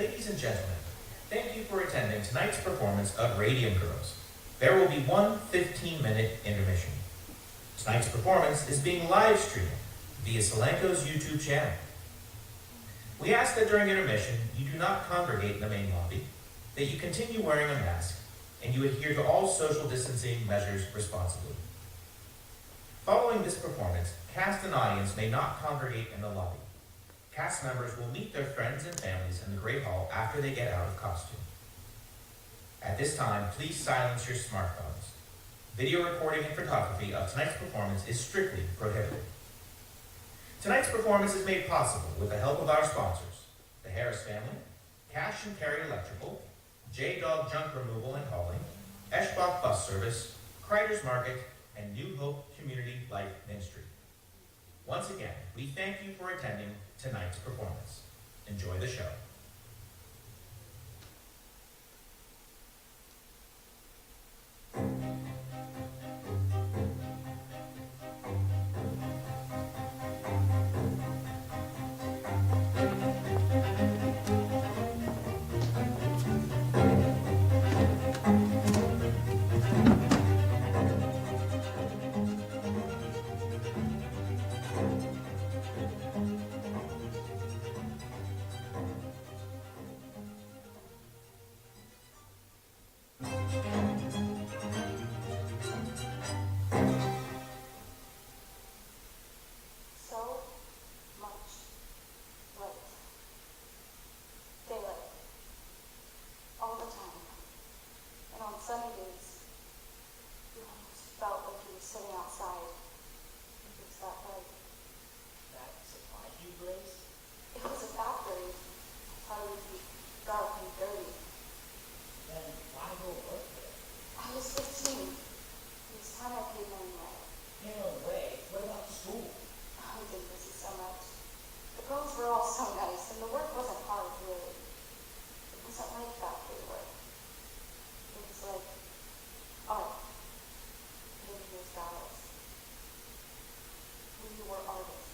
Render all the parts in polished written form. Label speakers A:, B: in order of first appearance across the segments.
A: Ladies and gentlemen, thank you for attending tonight's performance of Radium Girls. There will be one 15-minute intermission. Tonight's performance is being live streamed via Solanco's YouTube channel. We ask that during intermission, you do not congregate in the main lobby, that you continue wearing a mask, and you adhere to all social distancing measures responsibly. Following this performance, cast and audience may not congregate in the lobby. Cast members will meet their friends and families in the Great Hall after they get out of costume. At this time, please silence your smartphones. Video recording and photography of tonight's performance is strictly prohibited. Tonight's performance is made possible with the help of our sponsors, the Harris family, Cash and Carry Electrical, J-Dog Junk Removal and Hauling, Eschbach Bus Service, Kreider's Market, and New Hope Community Life Ministry. Once again, we thank you for attending tonight's performance. Enjoy the show.
B: Sunny days, you almost felt like you were sitting outside. It was that light.
C: That supplied you, Grace?
B: It was a factory. I thought it would be dark and dirty.
C: Then why go work there?
B: I was 15. It was time I came in right.
C: In a way, what about school?
B: I didn't busy so much. The girls were all so nice, and the work wasn't hard, really. It wasn't like factory work. It was like art. Painting battles. We were artists.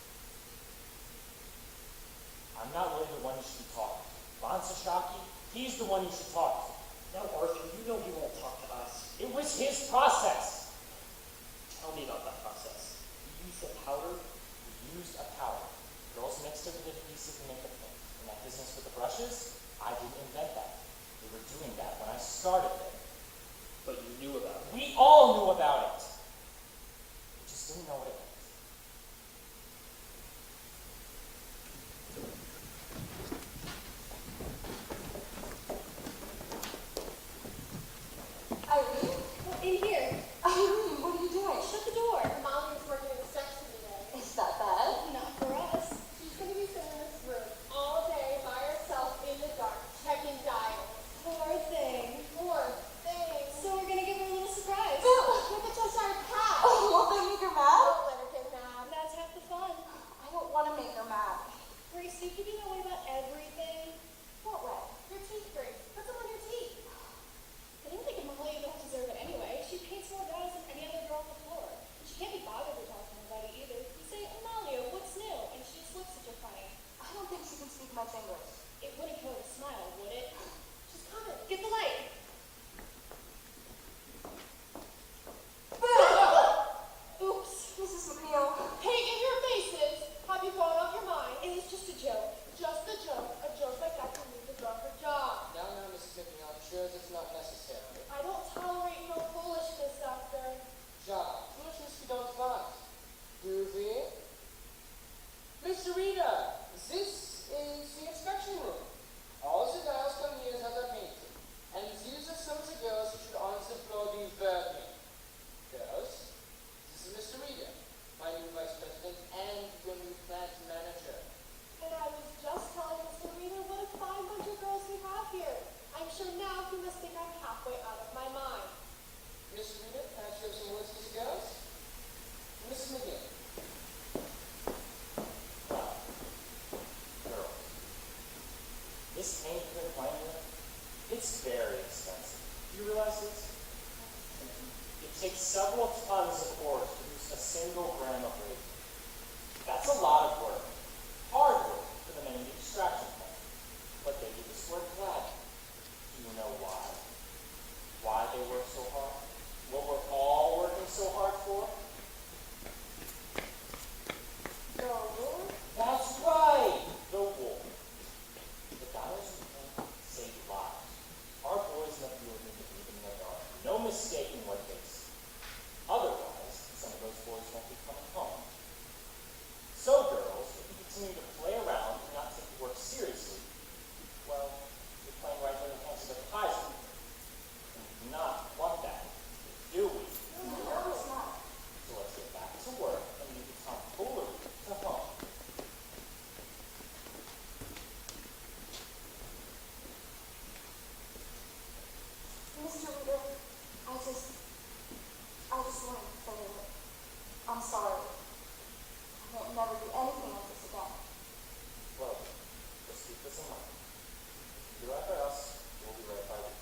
D: I'm not really the one you should be talking to. Von Sashaki, he's the one you should talk to.
C: Now, Arthur, you know he won't talk to us.
D: It was his process.
C: Tell me about that process.
D: You used a powder, you used a powder. Girls mixed it with adhesive to make a paint. In that business with the brushes, I didn't invent that. We were doing that when I started there.
C: But you knew about it.
D: We all knew about it. We just didn't know what it meant.
B: Irene?
E: Well, in here.
B: Irene, what are you doing?
E: Shut the door. Molly is working the section today.
B: Is that bad?
E: Not for us. She's going to be sitting in this room all day by herself in the dark, checking dials. Poor thing. Poor thing. So we're going to give her a little surprise. Look at just our cat.
B: Oh, won't they make her mad?
E: Don't let her get mad. That's half the fun.
B: I don't want to make her mad.
E: Grace, you can be that way about everything.
B: What way?
E: Your teeth, Grace. Put them on your teeth. I don't think Molly don't deserve it anyway. She paints more guys than any other girl on the floor. And she can't be bothered with talking about it either. You say, Amalia, what's new? And she just looks at you funny.
B: I don't think she can speak much English.
E: It wouldn't kill her to smile, would it? Just come in. Get the light. Oops.
B: Mrs. McNeil.
E: Paint in your faces. Have you gone off your mind? It was just a joke. Just a joke. A joke like that can leave the girl her job.
F: Now, Mrs. McNeil, I'm sure it's not necessary.
E: I don't tolerate no foolishness, Doctor.
F: Job. Foolishness you don't want. Do we? Mr. Rita, this is the inspection room. All the girls come here have their painting. And these are some of the girls who should honor the floor being verbally. Girls, this is Mr. Rita, my new vice president and your new plant manager.
E: And I was just telling Mr. Rita what a fine bunch of girls we have here. I'm sure now he must think I'm halfway out of my mind.
F: Mr. Rita, can I share some words with the girls? Mrs. McGinn.
D: Well, girls, this paint you've been playing with, it's very expensive. Do you realize this? It takes several tons of ore to produce a single gram of radium. That's a lot of work. Hard work for the men in the extraction plant. But they do this work
B: never do anything like this again.
D: Well, just keep this in mind. If you're right by us, we'll be right by you.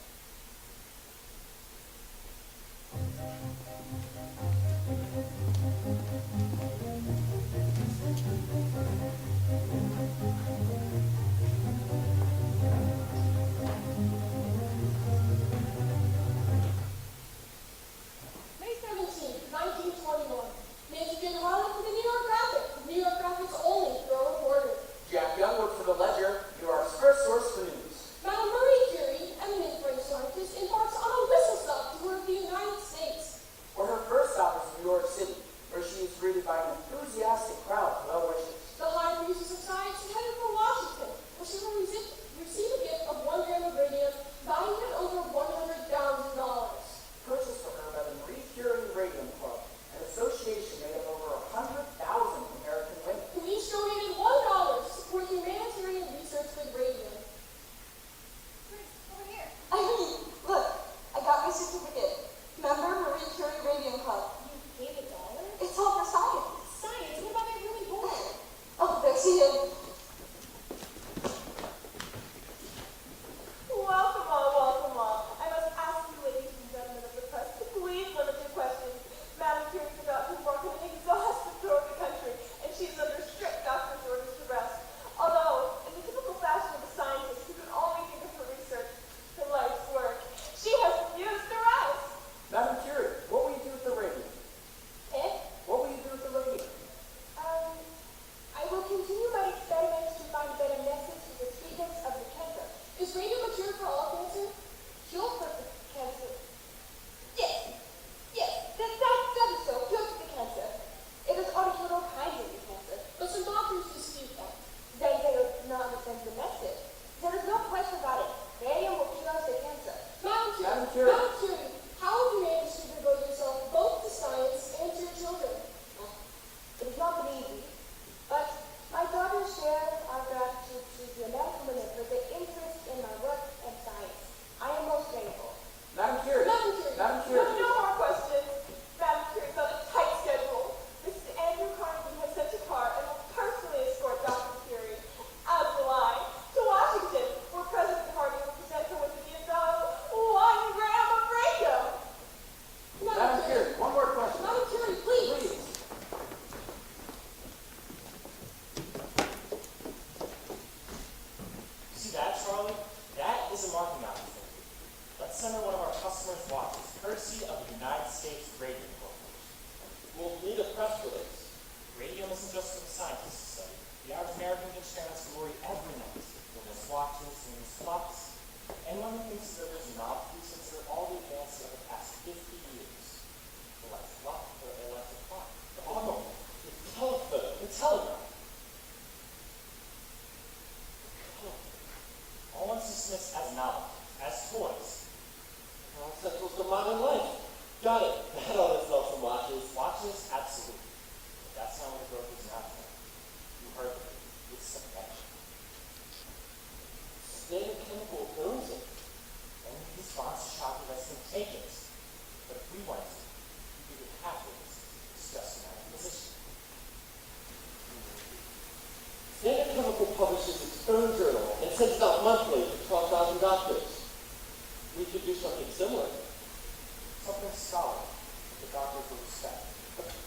E: May 17th, 1921. Nancy Jane Harlan for the New York Graphic. New York Graphic's only girl reporter.
F: Jack Young worked for the Ledger, New York's first source for news.
E: Madame Marie Curie, eminent French scientist, embarks on a whistle-stop tour of the United States.
F: Where her first stop is New York City, where she is greeted by an enthusiastic crowd of well-wishers.
E: The High Priestess of Science is headed for Washington, where she will receive a gift of 1 gram of radium valued at over $100,000.
F: Purchased for her by the Marie Curie Radium Club, an association made up of over 100,000 American women.
E: Who each donated $1 to support humanitarian research with radium.
B: Over here. Look, I got my certificate. Member Marie Curie Radium Club.
E: You gave $1?
B: It's all for science.
E: Science? What about my really bored?
B: Oh, there she is.
G: Welcome all. I must ask you, ladies and gentlemen of the press, to please limit your questions. Madam Curie is about to embark on an exhaustive tour of the country, and she is under strict doctor's orders to rest. Although, in the typical fashion of a scientist who can only think of her research, her life's work, she has refused to rest.
F: Madam Curie, what will you do with the radium?
E: Eh?
F: What will you do with the radium?
E: I will continue my experiments to find better methods for the treatment of the cancer. Is radium a cure for all cancer? Cure for the cancer? Yes, that is so. Cure for the cancer. It is ought to cure all kinds of the cancer, but some doctors dispute that. They do not understand the method. There is no question about it. Radium will cure the cancer.
F: Madam Curie.
E: Madam Curie, how have you managed to devote yourself both to science and to your children? It has not been easy, but my daughter's share our gratitude to the American women for their interest in my work and science. I am most grateful.
F: Madam Curie.
E: Madam Curie.
F: Madam Curie.
G: No more questions. Madam Curie's on a tight schedule. Mrs. Andrew Carnegie has sent a car and will personally escort Dr. Curie, as will I, to Washington, where President Harding will present her with a gift of 1 gram of radium.
F: Madam Curie, one more question.
E: Madam Curie, please.
F: Please.
D: See that, Charlie? That is a marking opportunity. Let's send her one of our customers' watches, courtesy of the United States Radium Corporation.
C: We'll need a press release.
D: Radium isn't just for the scientists to study. The average American can share its glory every night. With his watches and his clocks. Anyone who thinks that there's not, please consider all the advances of the past 50 years. The electric clock, the electric clock, the automobile,
C: The telephone, the telegraph.
D: all once dismissed as novelty, as toys.
C: How essential to modern life. Got it. That ought to sell some watches.
D: Watches, absolutely. But that's not what the growth is now for. You heard me. It's subvention.
C: Standard Chemical owns it.
D: And his response to shocking less than takings. But if we wanted to, we could have this. It's just an acquisition.
C: Standard Chemical publishes its own journal and sends it out monthly to 12,000 doctors. We could do something similar.
D: Something scholarly that the doctors will respect.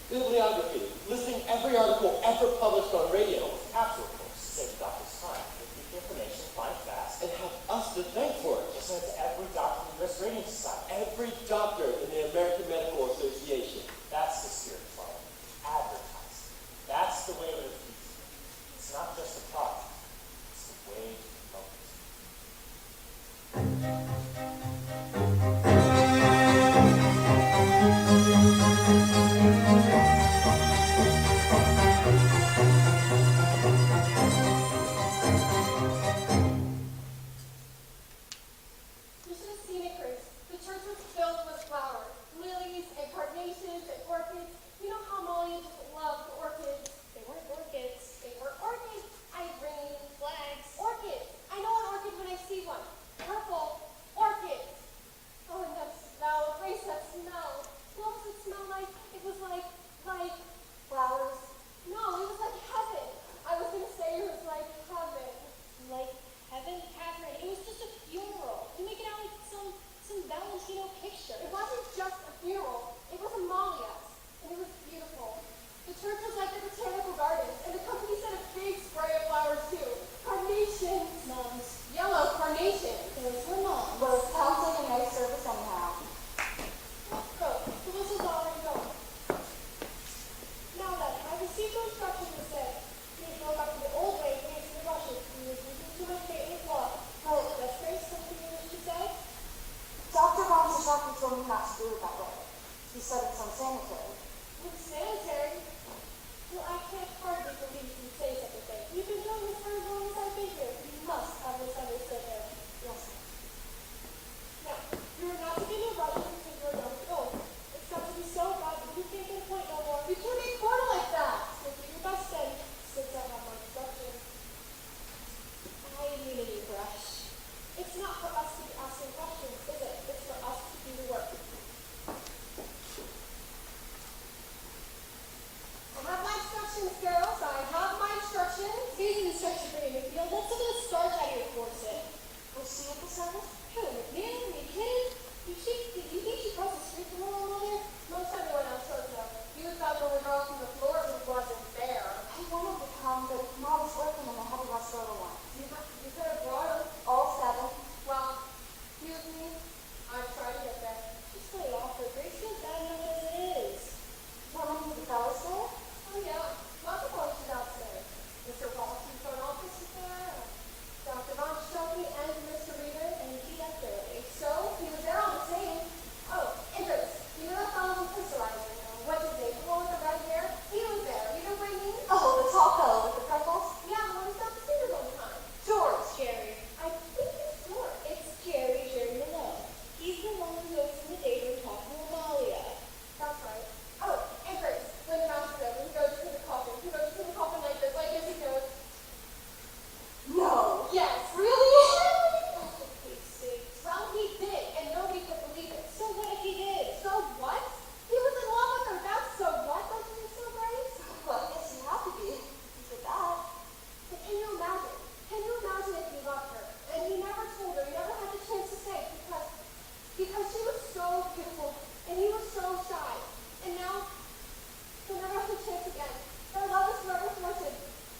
C: Bibliography, listing every article ever published on radio.
D: Have to, of course, save the doctor's time. They keep the information, find fast,
C: And have us to thank for it.
D: just send it to every doctor in the U.S. Radium Society.
C: Every doctor in the American Medical Association.
D: That's the spirit, Charlie. Advertise. That's the way to the future. It's not just a product. It's the way to promote it.
B: see at the service?
E: Who, McNeil? Are you kidding? Do you think she crossed the street from her mother?
G: Most everyone else shows up. You thought the only girl from the floor who wasn't there.
B: I wanted to come, but Mom was working and I had to rush over one.
G: You could have brought them.
B: All 7.
G: Well, excuse me. I'm trying to get there.
E: Just play it off her. Grace feels bad enough as it is.
B: How many of the fellas there?
G: Oh yeah, lots of boys downstairs. Mr. Walsh in front office is there. Dr. Von Shelby and Mr. Reader.
E: And he left early.
G: So, he was there on the same. Oh, and Grace, you know that fellow who crystallized it? What's his name? The one with the red hair? He was there. You know what I mean?
B: Oh, the tall fellow with the freckles?
G: Yeah, the one who's got the fingers all the time.
B: George.
E: Jerry.
G: I think it's George.
E: It's Jerry Malone. He's the one who goes in the day room talking to Amalia.
G: That's right. Oh, and Grace, when the mouse is over, he goes to the coffin. He goes to the coffin like this, like this, he goes,
B: No.
G: yes.
B: Really?
E: Oh, for Pete's sake.
G: Well, he did, and nobody could believe it.
E: So what if he did?
G: So what? He was in love with her. That's so what? Don't you think so, Grace?
B: Well, I guess you have to be. You did that.
G: But can you imagine? Can you imagine if he loved her? And he never told her. He never had the chance to say because she was so beautiful and he was so shy. And now he'll never have the chance again. Their love is forever thwarted.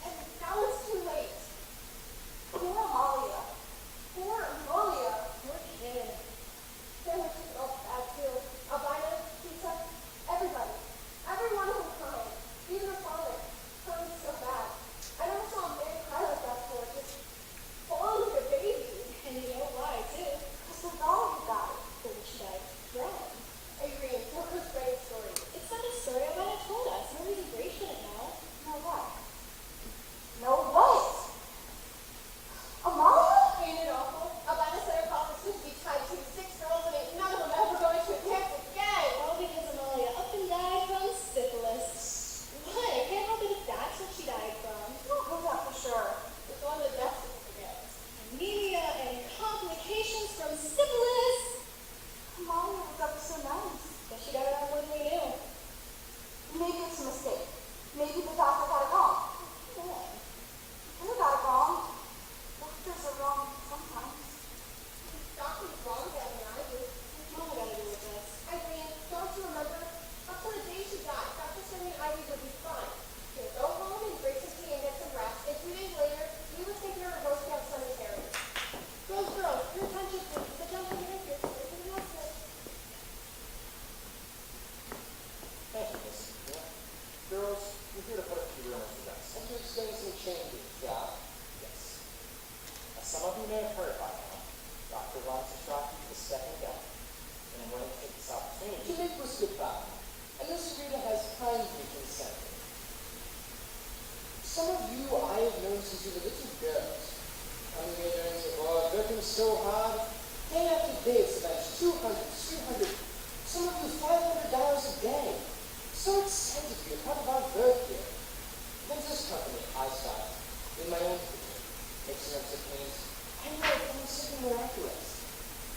G: And now it's too late.
B: Poor Amalia.
G: Poor Amalia.
E: Poor kid.
G: They were just all bad too. Albina, Pizza, everybody. Every one of them crying. Even her father. Crying so bad. I never saw a man cry like that before. Just fall like a baby.
E: And you know why, too.
B: Because their daughter died.
E: But she died from.
G: Adrian, tell her great story.
E: It's not a story Amanda told us. No reason Grace shouldn't know.
B: No what? No what? Amalia?
G: Ain't it awful? Albina said her father was to be tied to 6 girls and ain't none of them ever going to a dance again.
E: All because Amalia up and died from syphilis. What? I can't help it if that's what she died from.
B: You don't know that for sure.
G: It's one of the death certificates.
E: Anemia and complications from syphilis.
B: Amalia was ever so nice.
E: But she got it on more than we knew.
B: Maybe it's a mistake. Maybe the doctor got it wrong.
E: Come on.
B: You got it wrong. Doctors are wrong sometimes.
G: Doctor's wrong, Daddy, and I do.
E: What's mama got to do with this?
G: Adrian, don't you remember? Up to the day she died, Dr. Sammy and Ivy would be fine. She would go home and Grace would tea and get some rest. And 2 days later, we would take her to Rosecamp Cemetery. Girls, your attention, please. The gentleman here is here to the hospital.
D: Thank you, Miss. Girls, we're here to put a few rumors to rest.
C: And to explain some changes, yeah?
D: Yes. As some of you may have heard by now, Dr. Von Shelby is stepping down, and I'm going to take this
C: To
D: opportunity.
C: make this goodbye, and Miss Rita has kindly consented. Some of you I have known since you were little girls. Coming here during the war, working so hard, day after day, it's about 200, 300, some of you $500 a day. So excited to be a part of our work here. There's this company I started in my own kitchen, mixing up some things. I know I found something miraculous.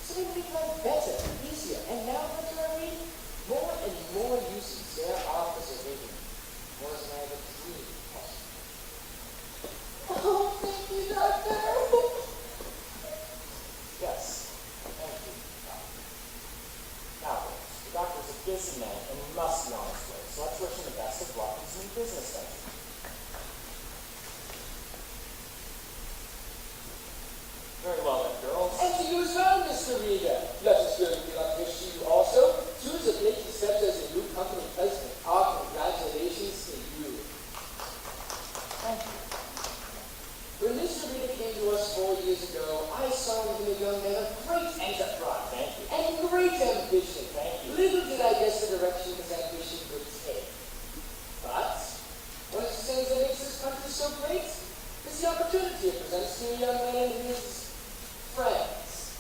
C: Something to make life better, easier, and now what do I read? More and more uses there are for surviving. More than I ever dreamed possible. Oh, thank you, Doctor.
D: Yes. Thank you, Doctor. Now, girls, the doctor's a busy man and must be on his way, so let's wish him the best of luck in his new business venture. Very well then, girls.
C: And to you as well, Mr. Reader. Let us go and give up wish to you also. Choose a place to serve as a new company president. Our congratulations to you.
D: Thank you.
C: When Mr. Reader came to us 4 years ago, I saw in him a young man of great enterprise
D: Thank you.
C: and great ambition.
D: Thank you.
C: Little did I guess the direction his ambition would take. But one of the things that makes this country so great is the opportunity it presents to a young man and his friends.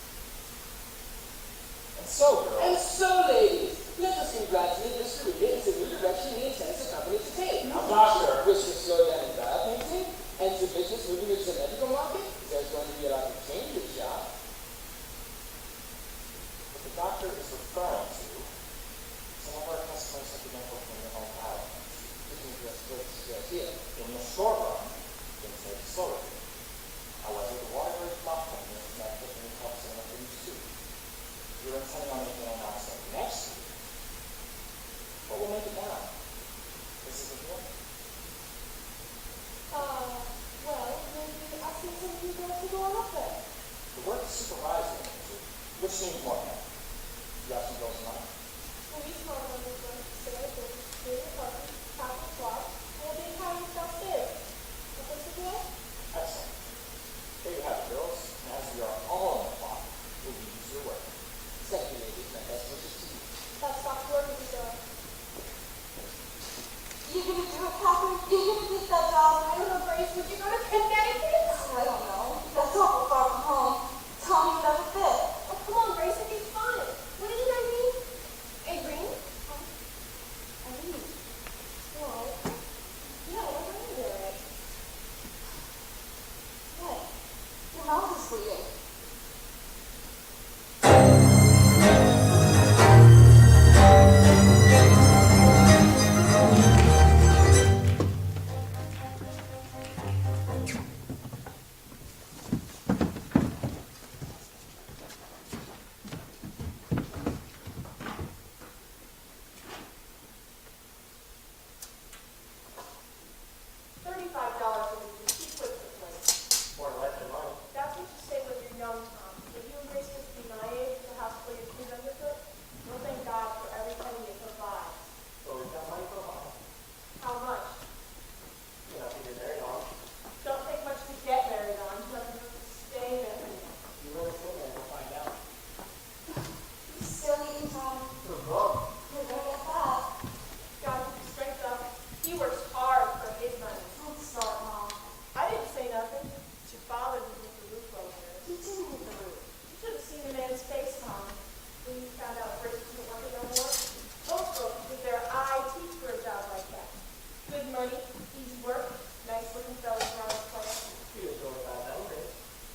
D: And so, girls.
C: And so, ladies, let us congratulate Mr. Reader as the new direction he intends the company to take.
D: Now, Doctor.
C: Wish to slow down in dial painting and to business moving into the medical market. There's going to be a lot of changes, yeah.
D: What the doctor is referring to, some of our customers have begun working their own power.
C: Here.
D: In the short run, things may be slower. However, the water company is not taking weren't supervising it. Which seemed more fun? You got some girls in mind?
E: Louise Harmon is going to Sarah Gordon, Julia Parker, Catherine Schwab, and a big house downstairs. What was the deal?
D: Excellent. There you have it, girls. And as we are all on the clock, we'll be easier work.
C: Thank you, ladies. My best wishes to you.
E: That's Dr. Gordon is going.
B: You're gonna do it, Catherine? You're gonna take that job?
E: I don't know, Grace, would you go to Connecticut?
B: I don't know. That's awful far from home. Tommy would never fit.
E: Oh, come on, Grace, it'd be fun. What did I mean? Irene?
B: Irene.
E: What? Yeah, I don't know it.
B: What? Your mouth is bleeding.
G: $35 a week. She quits the place.
D: More life than money.
G: That's what you say when you're young, Tom. If you and Grace used to be my age, the house full of kids underfoot, we'll thank God for every penny it provides.
D: But we've got money for a while.
G: How much?
D: You know, if you get married on.
G: Don't take much to get married on. You have to stay married.
D: You really think that we'll find out.
B: You still eating, Tom?
D: Wrong.
B: You're gonna get fat.
G: Gotta keep strength up. He works hard for his money.
B: Don't start, Mom.
G: I didn't say nothing. It's your father who moved the roof over there.
B: He didn't hit the roof.
G: You should have seen the man's face, Tom, when you found out Grace wasn't working no more. Most folks give their eye teeth for a job like that. Good money, easy work, nice looking fellas around the plant.
D: You just go without that, okay?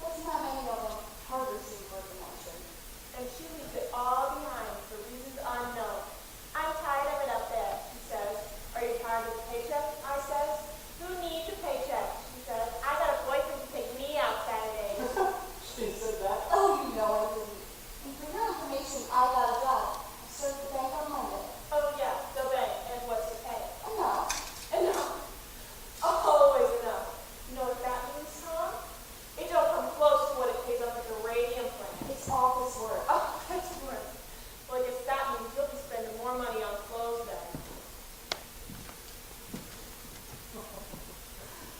B: What's not many of them? Harder to work than mentioned.
G: And she leaves it all behind for reasons unknown. I'm tired of it up there, she says. Are you tired of the paycheck? I says. Who needs a paycheck? She says. I got a boyfriend to take me out Saturdays.
D: She said that.
B: Oh, you know I didn't. And for your information, I got a job. I served the bank on Monday.
G: Oh yeah, the bank. And what's the pay?
B: Enough.
G: Enough. Always enough. You know what that means, Tom? It don't come close to what it pays up at the Radium plant.
B: It's office work.
G: Oh, that's worse. Well, I guess that means you'll be spending more money on clothes then.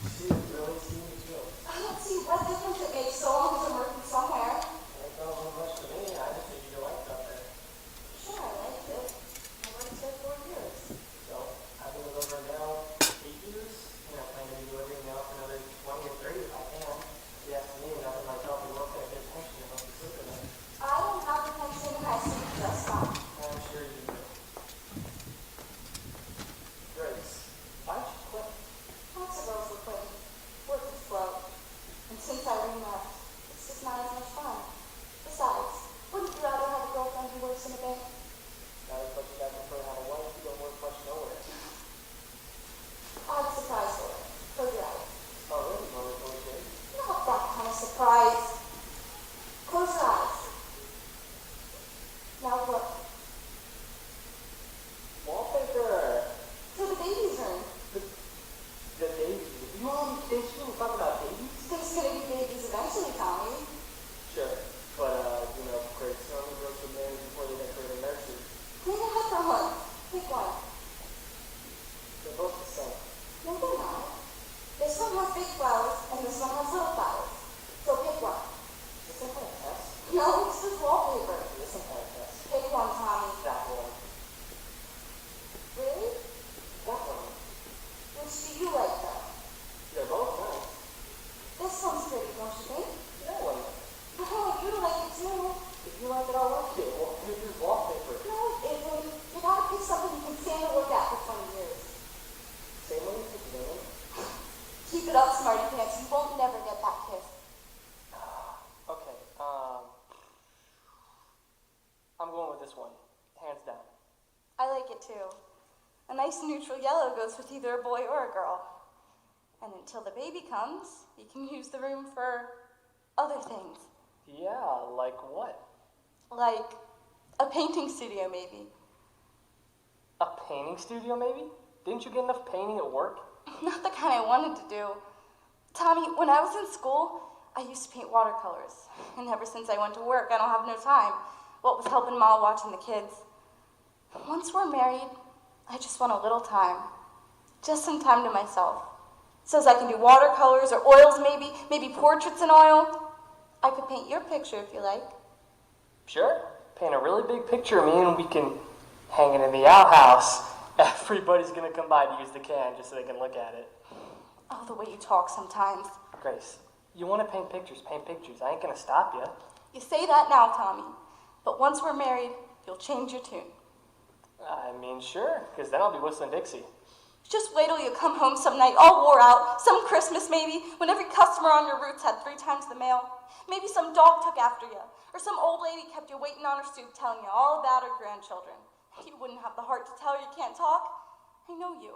D: She really seen the joke.
B: I don't see what difference it makes so long as I'm working somewhere.
D: Ain't got a little much for me. I just think you liked up there.
B: Sure, I liked it. I worked there 4 years.
D: So, I've been over now 8 years. You know, planning to be living now for another 20 or 30 if I can. If you ask me, nothing like help me work at a good pension and help me sleep in it.
B: I don't have the pension and I sleep just fine.
D: I'm sure you do. Grace, why'd you quit?
B: Lots of girls were quitting. Work is slow. And since Irene left, it's just not as much fun. Besides, wouldn't you rather have a girlfriend who works in a bank?
D: Not as much as I prefer to have a wife who don't work much nowhere.
B: I have a surprise for her. Close your eyes.
D: Oh, really? You want to go with
B: Not that kind of surprise. Close your eyes. Now look.
D: Wallpaper.
B: To the baby's room.
D: The baby. You all think you were talking about babies?
B: There's gonna be babies eventually, Tommy.
D: Sure. But, you know, Grace, some of girls get married before they get to the nursery.
B: Clean your head for one. Pick one.
D: They're both the same.
B: No, they're not. This one has big flowers, and this one has little flowers. So pick one.
D: Is this some kind of test?
B: No, it's just wallpaper.
D: It is some kind of test.
B: Pick one, Tommy.
D: That one.
B: Really?
D: That one.
B: Which do you like, though?
D: They're both nice.
B: This one's pretty, don't you think?
D: That one.
B: Oh, you like it too.
D: If you like it, I'll like it. Wallpaper's wallpaper.
B: No, it isn't. You gotta pick something you can stand to look at for 20 years.
D: Same way you pick women.
B: Keep it up, smarty pants. You won't never get that kiss.
F: Okay, I'm going with this one, hands down.
B: I like it too. A nice neutral yellow goes with either a boy or a girl. And until the baby comes, you can use the room for other things.
F: Yeah, like what?
B: Like a painting studio, maybe.
F: A painting studio, maybe? Didn't you get enough painting at work?
B: Not the kind I wanted to do. Tommy, when I was in school, I I used to paint watercolors, and ever since I went to work, I don't have no time. What with helping Ma watching the kids. Once we're married, I just want a little time. Just some time to myself. Says I can do watercolors or oils maybe portraits in oil. I could paint your picture if you like.
F: Sure. Paint a really big picture of me and we can hang it in the outhouse. Everybody's gonna come by to use the can just so they can look at it.
B: Oh, the way you talk sometimes.
F: Grace, you want to paint pictures, paint pictures. I ain't gonna stop you.
B: You say that now, Tommy. But once we're married, you'll change your tune.
F: I mean, sure, because then I'll be whistling Dixie.
B: Just wait till you come home some night all wore out, some Christmas maybe, when every customer on your routes had 3 times the mail. Maybe some dog took after you, or some old lady kept you waiting on her stoop telling you all about her grandchildren. You wouldn't have the heart to tell her you can't talk. I know you.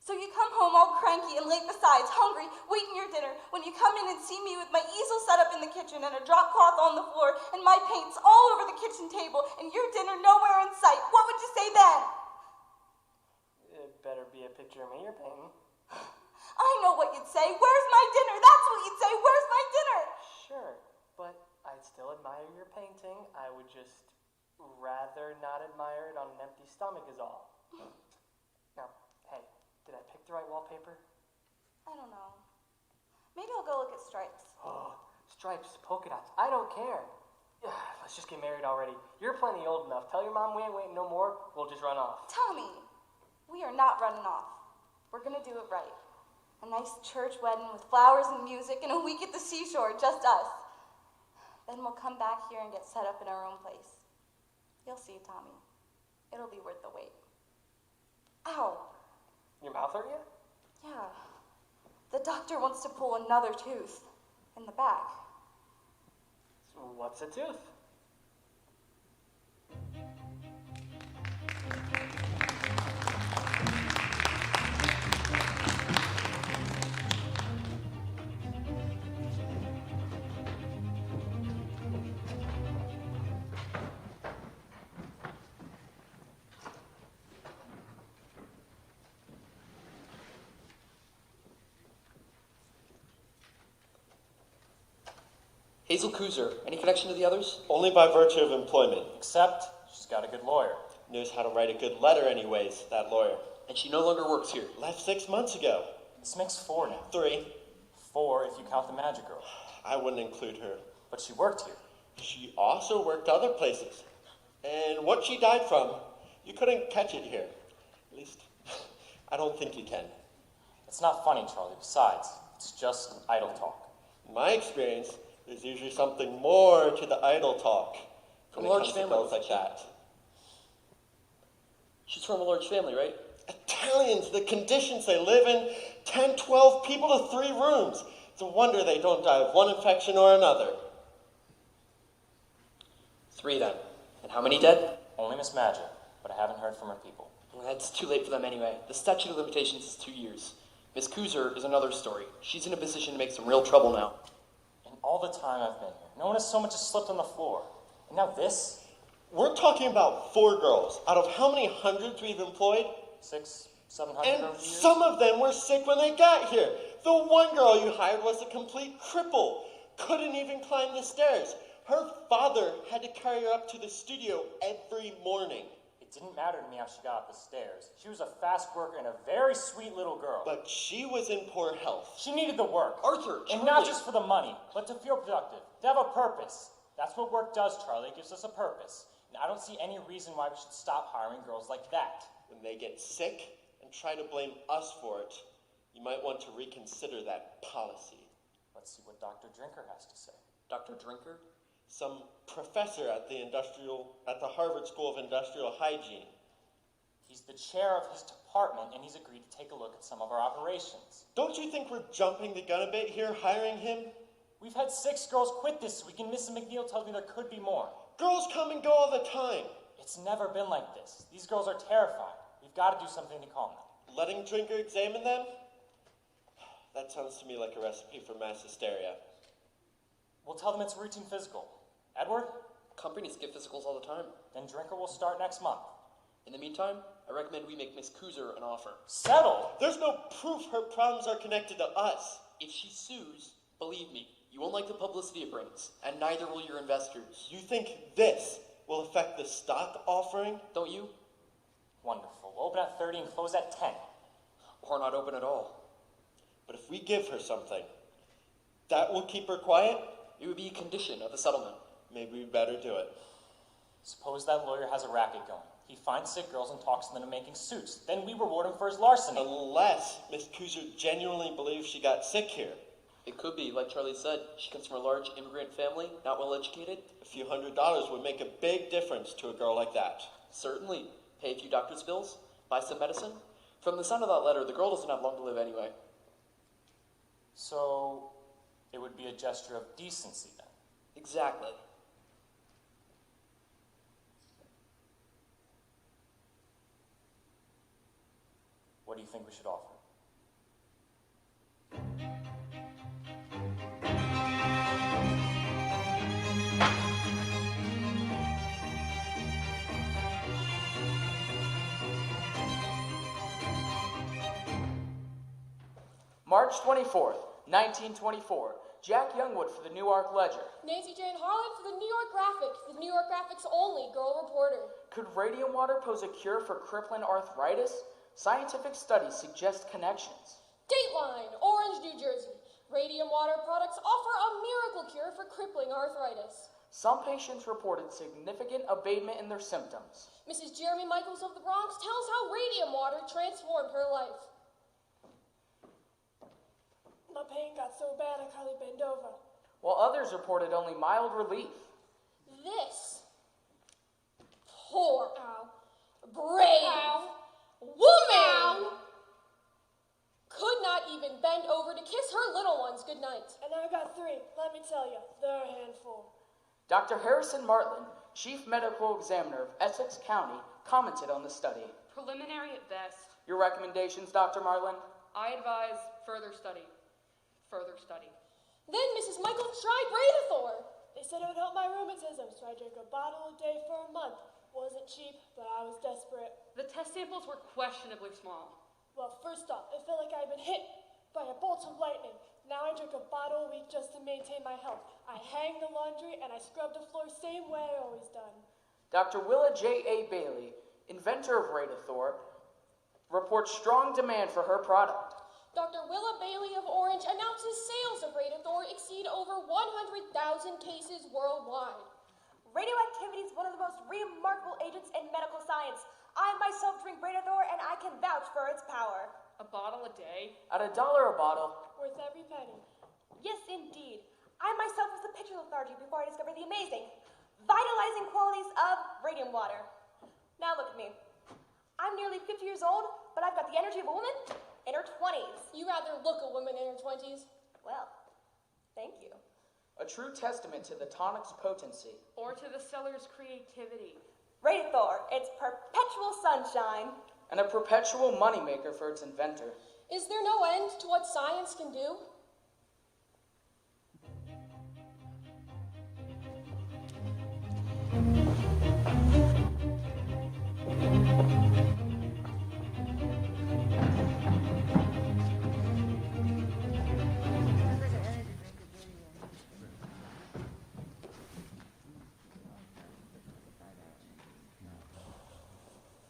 B: So you come home all cranky and late besides, hungry, waiting your dinner, when you come in and see me with my easel set up in the kitchen and a drop cloth on the floor and my paints all over the kitchen table and your dinner nowhere in sight. What would you say then?
F: It better be a picture of me you're painting.
B: I know what you'd say. Where's my dinner? That's what you'd say. Where's my dinner?
F: Sure, but I'd still admire your painting. I would just rather not admire it on an empty stomach is all. Now, hey, did I pick the right wallpaper?
B: I don't know. Maybe I'll go look at stripes.
F: Oh, stripes, polka dots, I don't care. Let's just get married already. You're plenty old enough. Tell your mom we ain't waiting no more. We'll just run off.
B: Tommy, we are not running off. We're gonna do it right. A nice church wedding with flowers and music and a week at the seashore, just us. Then we'll come back here and get set up in our own place. You'll see, Tommy. It'll be worth the wait. Ow.
F: Your mouth hurt you?
B: Yeah. The doctor wants to pull another tooth in the back.
F: So what's a tooth?
H: Hazel Kuzer, any connection to the others?
I: Only by virtue of employment.
D: Except she's got a good lawyer.
I: Knows how to write a good letter anyways, that lawyer.
H: And she no longer works here.
I: Left 6 months ago.
D: This makes 4 now.
I: 3.
D: 4 if you count the magic girl.
I: I wouldn't include her.
D: But she worked here.
I: She also worked other places. And what she died from, you couldn't catch it here. At least, I don't think you can.
D: It's not funny, Charlie. Besides, it's just idle talk.
I: In my experience, there's usually something more to the idle talk
H: From
I: when
H: a
I: it
H: large
I: comes to
H: family.
I: girls like that.
H: She's from a large family, right?
I: Italians, the conditions they live in, 10, 12 people to 3 rooms. It's a wonder they don't die of one infection or another.
H: 3 then. And how many dead?
D: Only Miss Magic, but I haven't heard from her people.
H: Well, that's too late for them anyway. The statute of limitations is 2 years. Miss Kuzer is another story. She's in a position to make some real trouble now.
D: In all the time I've been here, no one has so much as slipped on the floor. And now this?
I: We're talking about 4 girls out of how many hundreds we've employed?
D: 600, 700
I: And
D: over the years?
I: some of them were sick when they got here. The one girl you hired was a complete cripple. Couldn't even climb the stairs. Her father had to carry her up to the studio every morning.
D: It didn't matter to me how she got up the stairs. She was a fast worker and a very sweet little girl.
I: But she was in poor health.
D: She needed the work.
H: Arthur,
D: And
H: Charlie.
D: not just for the money, but to feel productive, to have a purpose. That's what work does, Charlie. It gives us a purpose. And I don't see any reason why we should stop hiring girls like that.
I: When they get sick and try to blame us for it, you might want to reconsider that policy.
D: Let's see what Dr. Drinker has to say.
H: Dr. Drinker?
I: Some professor at the Harvard School of Industrial Hygiene.
D: He's the chair of his department, and he's agreed to take a look at some of our operations.
I: Don't you think we're jumping the gun a bit here, hiring him?
D: We've had 6 girls quit this week, and Mrs. McNeil tells me there could be more.
I: Girls come and go all the time.
D: It's never been like this. These girls are terrified. We've got to do something to calm them.
I: Letting Drinker examine them? That sounds to me like a recipe for mass hysteria.
D: We'll tell them it's a routine physical. Edward?
H: Companies get physicals all the time.
D: Then Drinker will start next month.
H: In the meantime, I recommend we make Miss Kuzer an offer.
D: Settle!
I: There's no proof her problems are connected to us.
H: If she sues, believe me, You won't like the publicity it brings, and neither will your investors.
I: You think this will affect the stock offering?
H: Don't you?
D: Wonderful. We'll open at 30 and close at 10.
H: Or not open at all.
I: But if we give her something, that will keep her quiet?
H: It would be a condition of the settlement.
I: Maybe we better do it.
D: Suppose that lawyer has a racket going. He finds sick girls and talks them into making suits. Then we reward him for his larceny.
I: Unless Miss Kuzer genuinely believes she got sick here.
H: It could be, like Charlie said, she comes from a large immigrant family, not well educated.
I: A few $100s would make a big difference to a girl like that.
H: Certainly. Pay a few doctor's bills, buy some medicine. From the sound of that letter, the girl doesn't have long to live anyway.
D: So, it would be a gesture of decency then.
H: Exactly.
D: What do you think we should offer?
J: March 24th, 1924. Jack Youngwood for the Newark Ledger.
E: Nancy Jane Harlan for the New York Graphic, the New York Graphic's only girl reporter.
J: Could radium water pose a cure for crippling arthritis? Scientific studies suggest connections.
E: Dateline, Orange, New Jersey. Radium water products offer a miracle cure for crippling arthritis.
J: Some patients reported significant abatement in their symptoms.
E: Mrs. Jeremy Michaels of the Bronx tells how radium water transformed her life.
G: My pain got so bad I could hardly bend over.
J: While others reported only mild relief.
E: This poor, brave woman could not even bend over to kiss her little ones goodnight.
G: And I got 3. Let me tell you, they're a handful.
J: Dr. Harrison Martland, Chief Medical Examiner of Essex County, commented on the study.
K: Preliminary at best.
J: Your recommendations, Dr. Martland?
K: I advise further study. Further study.
E: Then Mrs. Michaels tried Radithor.
G: They said it would help my rheumatism, so I drank a bottle a day for a month. Wasn't cheap, but I was desperate.
K: The test samples were questionably small.
G: Well, first off, it felt like I'd been hit by a bolt of lightning. Now I drink a bottle a week just to maintain my health. I hang the laundry and I scrub the floor same way I always done.
J: Dr. Willa J.A. Bailey, inventor of Radithor, reports strong demand for her product.
E: Dr. Willa Bailey of Orange announces sales of Radithor exceed over 100,000 cases worldwide.
L: Radioactivity is one of the most remarkable agents in medical science. I myself drink Radithor and I can vouch for its power.
K: A bottle a day?
J: At $1 a bottle.
G: Worth every penny.
L: Yes, indeed. I myself was the picture lethargy before I discovered the amazing, vitalizing qualities of radium water. Now look at me. I'm nearly 50 years old, but I've got the energy of a woman in her 20s.
E: You rather look a woman in her 20s.
L: Well, thank you.
J: A true testament to the tonic's potency.
K: Or to the seller's creativity.
L: Radithor, it's perpetual sunshine.
J: And a perpetual moneymaker for its inventor.
E: Is there no end to what science can do?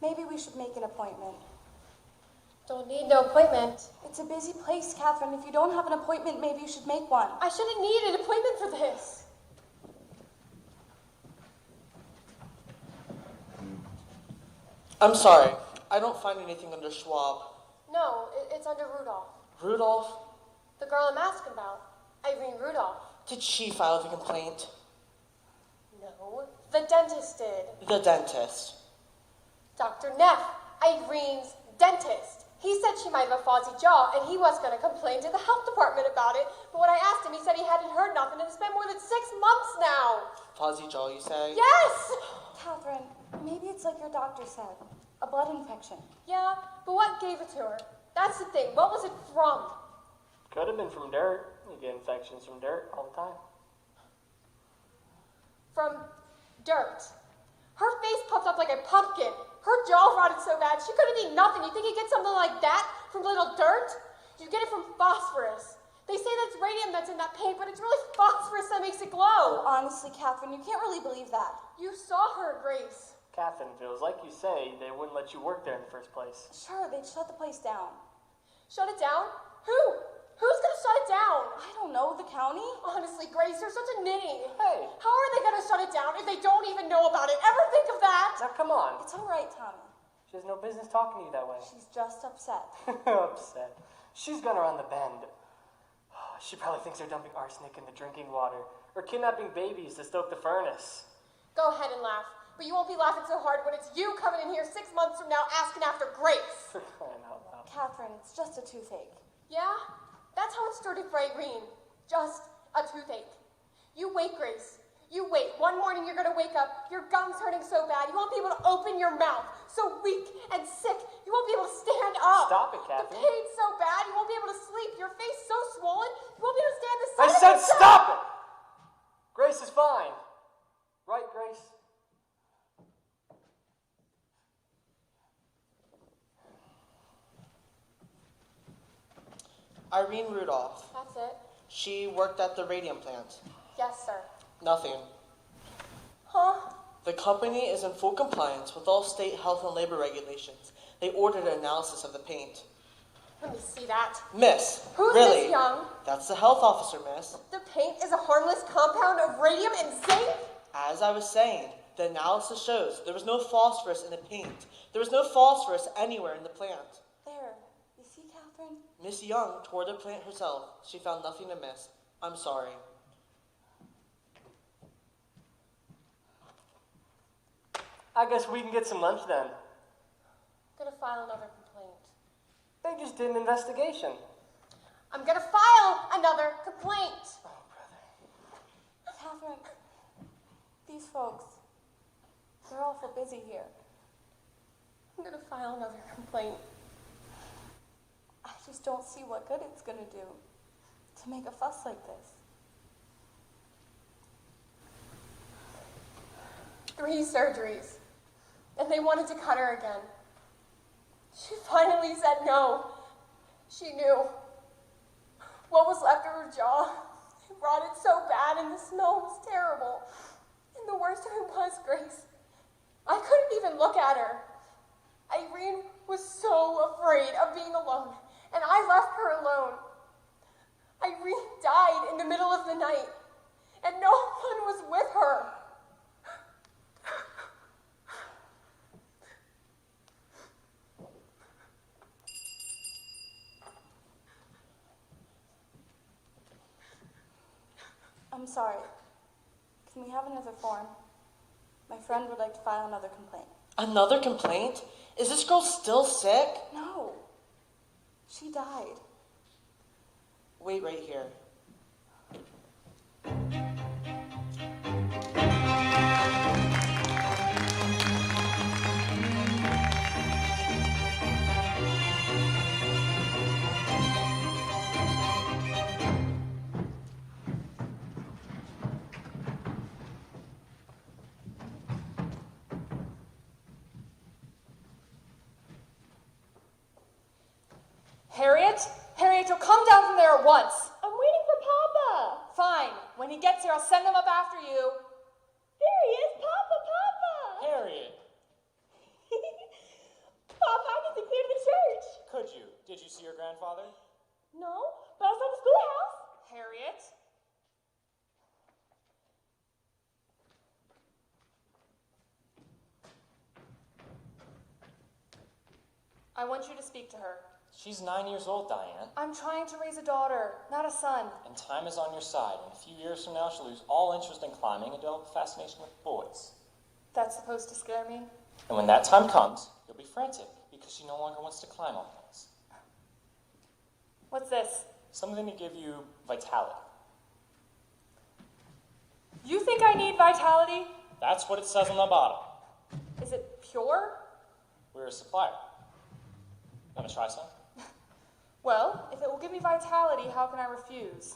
B: Maybe we should make an appointment.
E: Don't need no appointment.
B: It's a busy place, Catherine. If you don't have an appointment, maybe you should make one.
E: I shouldn't need an appointment for this.
I: I'm sorry. I don't find anything under Schwab.
E: No, it's under Rudolph.
I: Rudolph?
E: The girl I'm asking about. Irene Rudolph.
I: Did she file the complaint?
E: No, the dentist did.
I: The dentist.
E: Dr. Neff, Irene's dentist. He said she might have a fuzzy jaw, and he was going to complain to the health department about it. But when I asked him, he said he hadn't heard nothing, and it's been more than 6 months now.
I: Fuzzy jaw, you say?
E: Yes!
B: Catherine, maybe it's like your doctor said. A blood infection.
E: Yeah, but what gave it to her? That's the thing. What was it from?
F: Could have been from dirt. You get infections from dirt all the time.
E: From dirt. Her face puffed up like a pumpkin. Her jaw rotted so bad she couldn't eat nothing. You think you get something like that from little dirt? You get it from phosphorus. They say that's radium that's in that paint, but it's really phosphorus that makes it glow.
L: Honestly, Catherine, you can't really believe that.
E: You saw her, Grace.
J: Catherine, if it was like you say, they wouldn't let you work there in the first place.
L: Sure, they'd shut the place down.
E: Shut it down? Who? Who's gonna shut it down?
L: I don't know, the county?
E: Honestly, Grace, you're such a ninny.
J: Hey.
E: How are they gonna shut it down if they don't even know about it? Ever think of that?
J: Now, come on.
L: It's all right, Tommy.
J: She has no business talking to you that way.
L: She's just upset.
J: Upset. She's gone around the bend. She probably thinks they're dumping arsenic in the drinking water or kidnapping babies to stoke the furnace.
E: Go ahead and laugh, but you won't be laughing so hard when it's you coming in here 6 months from now asking after Grace.
J: For crying out loud.
L: Catherine, it's just a toothache.
E: Yeah? That's how it started for Irene. Just a toothache. You wait, Grace. You wait. One morning you're gonna wake up, your gums hurting so bad, you won't be able to open your mouth. So weak and sick, you won't be able to stand up.
J: Stop it, Catherine.
E: The pain's so bad, you won't be able to sleep. Your face so swollen, you won't be able to stand the sun.
J: I said stop it! Grace is fine. Right, Grace?
M: Irene Rudolph.
E: That's it.
M: She worked at the radium plant.
E: Yes, sir.
M: Nothing.
E: Huh?
M: The company is in full compliance with all state health and labor regulations. They ordered an analysis of the paint.
E: Let me see that.
M: Miss,
E: Who's
M: really?
E: Miss Young?
M: That's the health officer, miss.
E: The paint is a harmless compound of radium and zinc?
M: As I was saying, the analysis shows there was no phosphorus in the paint. There was no phosphorus anywhere in the plant.
L: There. You see, Catherine?
M: Miss Young toured the plant herself. She found nothing amiss. I'm sorry.
J: I guess we can get some lunch then.
E: I'm gonna file another complaint.
J: They just did an investigation.
E: I'm gonna file another complaint.
J: Oh, brother.
L: Catherine, these folks, they're awful busy here.
E: I'm gonna file another complaint.
L: I just don't see what good it's gonna do to make a fuss like this.
E: 3 surgeries, and they wanted to cut her again. She finally said no. She knew. What was left of her jaw, it rotted so bad and the smell was terrible. And the worst of it was, Grace, I couldn't even look at her. Irene was so afraid of being alone, and I left her alone. Irene died in the middle of the night, and no one was with her.
L: I'm sorry. Can we have another form? My friend would like to file another complaint.
M: Another complaint? Is this girl still sick?
L: No. She died.
M: Wait right here.
E: Harriet? Harriet, you'll come down from there at once.
L: I'm waiting for Papa.
E: Fine. When he gets here, I'll send them up after you.
L: There he is, Papa.
D: Harriet,
L: Papa, I need to clear the church.
D: could you? Did you see your grandfather?
L: No, but I saw the schoolhouse.
E: Harriet? I want you to speak to her.
D: She's 9 years old, Diane,
E: I'm trying to raise a daughter, not a son.
D: and time is on your side. In a few years from now, she'll lose all interest in climbing and develop a fascination with boys.
E: That's supposed to scare me?
D: And when that time comes, you'll be frantic because she no longer wants to climb on things.
E: What's this?
D: Something to give you vitality.
E: You think I need vitality?
D: That's what it says on the bottle.
E: Is it pure?
D: We're a supplier. Want to try some?
E: Well, if it will give me vitality, how can I refuse?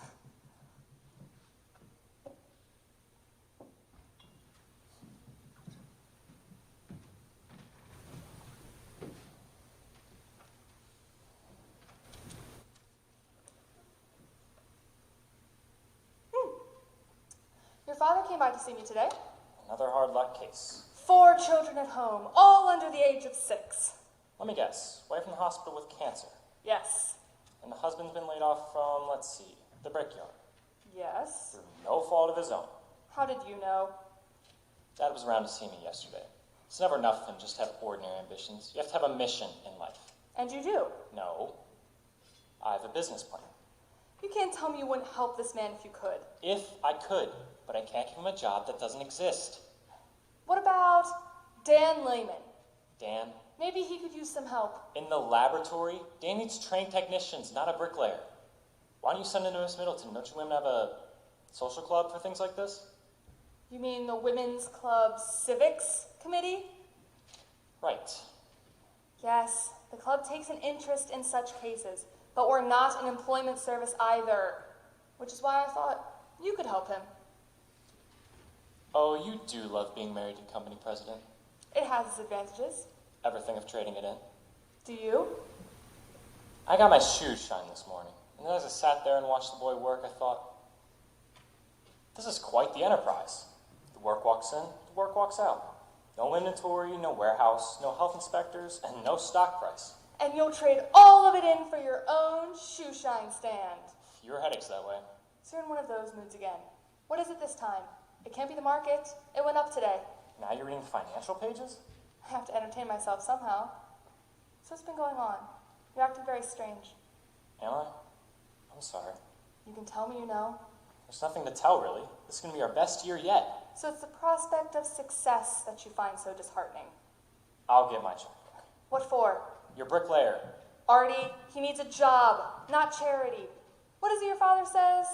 E: came by to see me today.
D: Another hard luck case.
E: 4 children at home, all under the age of 6.
D: Let me guess. Wife in the hospital with cancer.
E: Yes.
D: And the husband's been laid off from, let's see, the brickyard.
E: Yes.
D: Through no fault of his own.
E: How did you know?
D: Dad was around to see me yesterday. It's never enough to just have ordinary ambitions. You have to have a mission in life.
E: And you do.
D: No. I have a business plan.
E: You can't tell me you wouldn't help this man if you could.
D: If I could, but I can't give him a job that doesn't exist.
E: What about Dan Lehman?
D: Dan?
E: Maybe he could use some help.
D: In the laboratory? Dan needs trained technicians, not a bricklayer. Why don't you send him to Miss Middleton? Don't you women have a social club for things like this?
E: You mean the Women's Club Civics Committee?
D: Right.
E: Yes, the club takes an interest in such cases, but we're not an employment service either, which is why I thought you could help him.
D: Oh, you do love being married to company president.
E: It has its advantages.
D: Ever think of trading it in?
E: Do you?
D: I got my shoes shined this morning, and then as I sat there and watched the boy work, I thought, this is quite the enterprise. The work walks in, the work walks out. No inventory, no warehouse, no health inspectors, and no stock price.
E: And you'll trade all of it in for your own shoe shine stand.
D: Fewer headaches that way.
E: So you're in one of those moods again. What is it this time? It can't be the market. It went up today.
D: Now you're reading financial pages?
E: I have to entertain myself somehow. So what's been going on? You're acting very strange.
D: Am I? I'm sorry.
E: You can tell me you know.
D: There's nothing to tell, really. This is going to be our best year yet.
E: So it's the prospect of success that you find so disheartening.
D: I'll get my check.
E: What for?
D: Your bricklayer.
E: Artie, he needs a job, not charity. What is it your father says?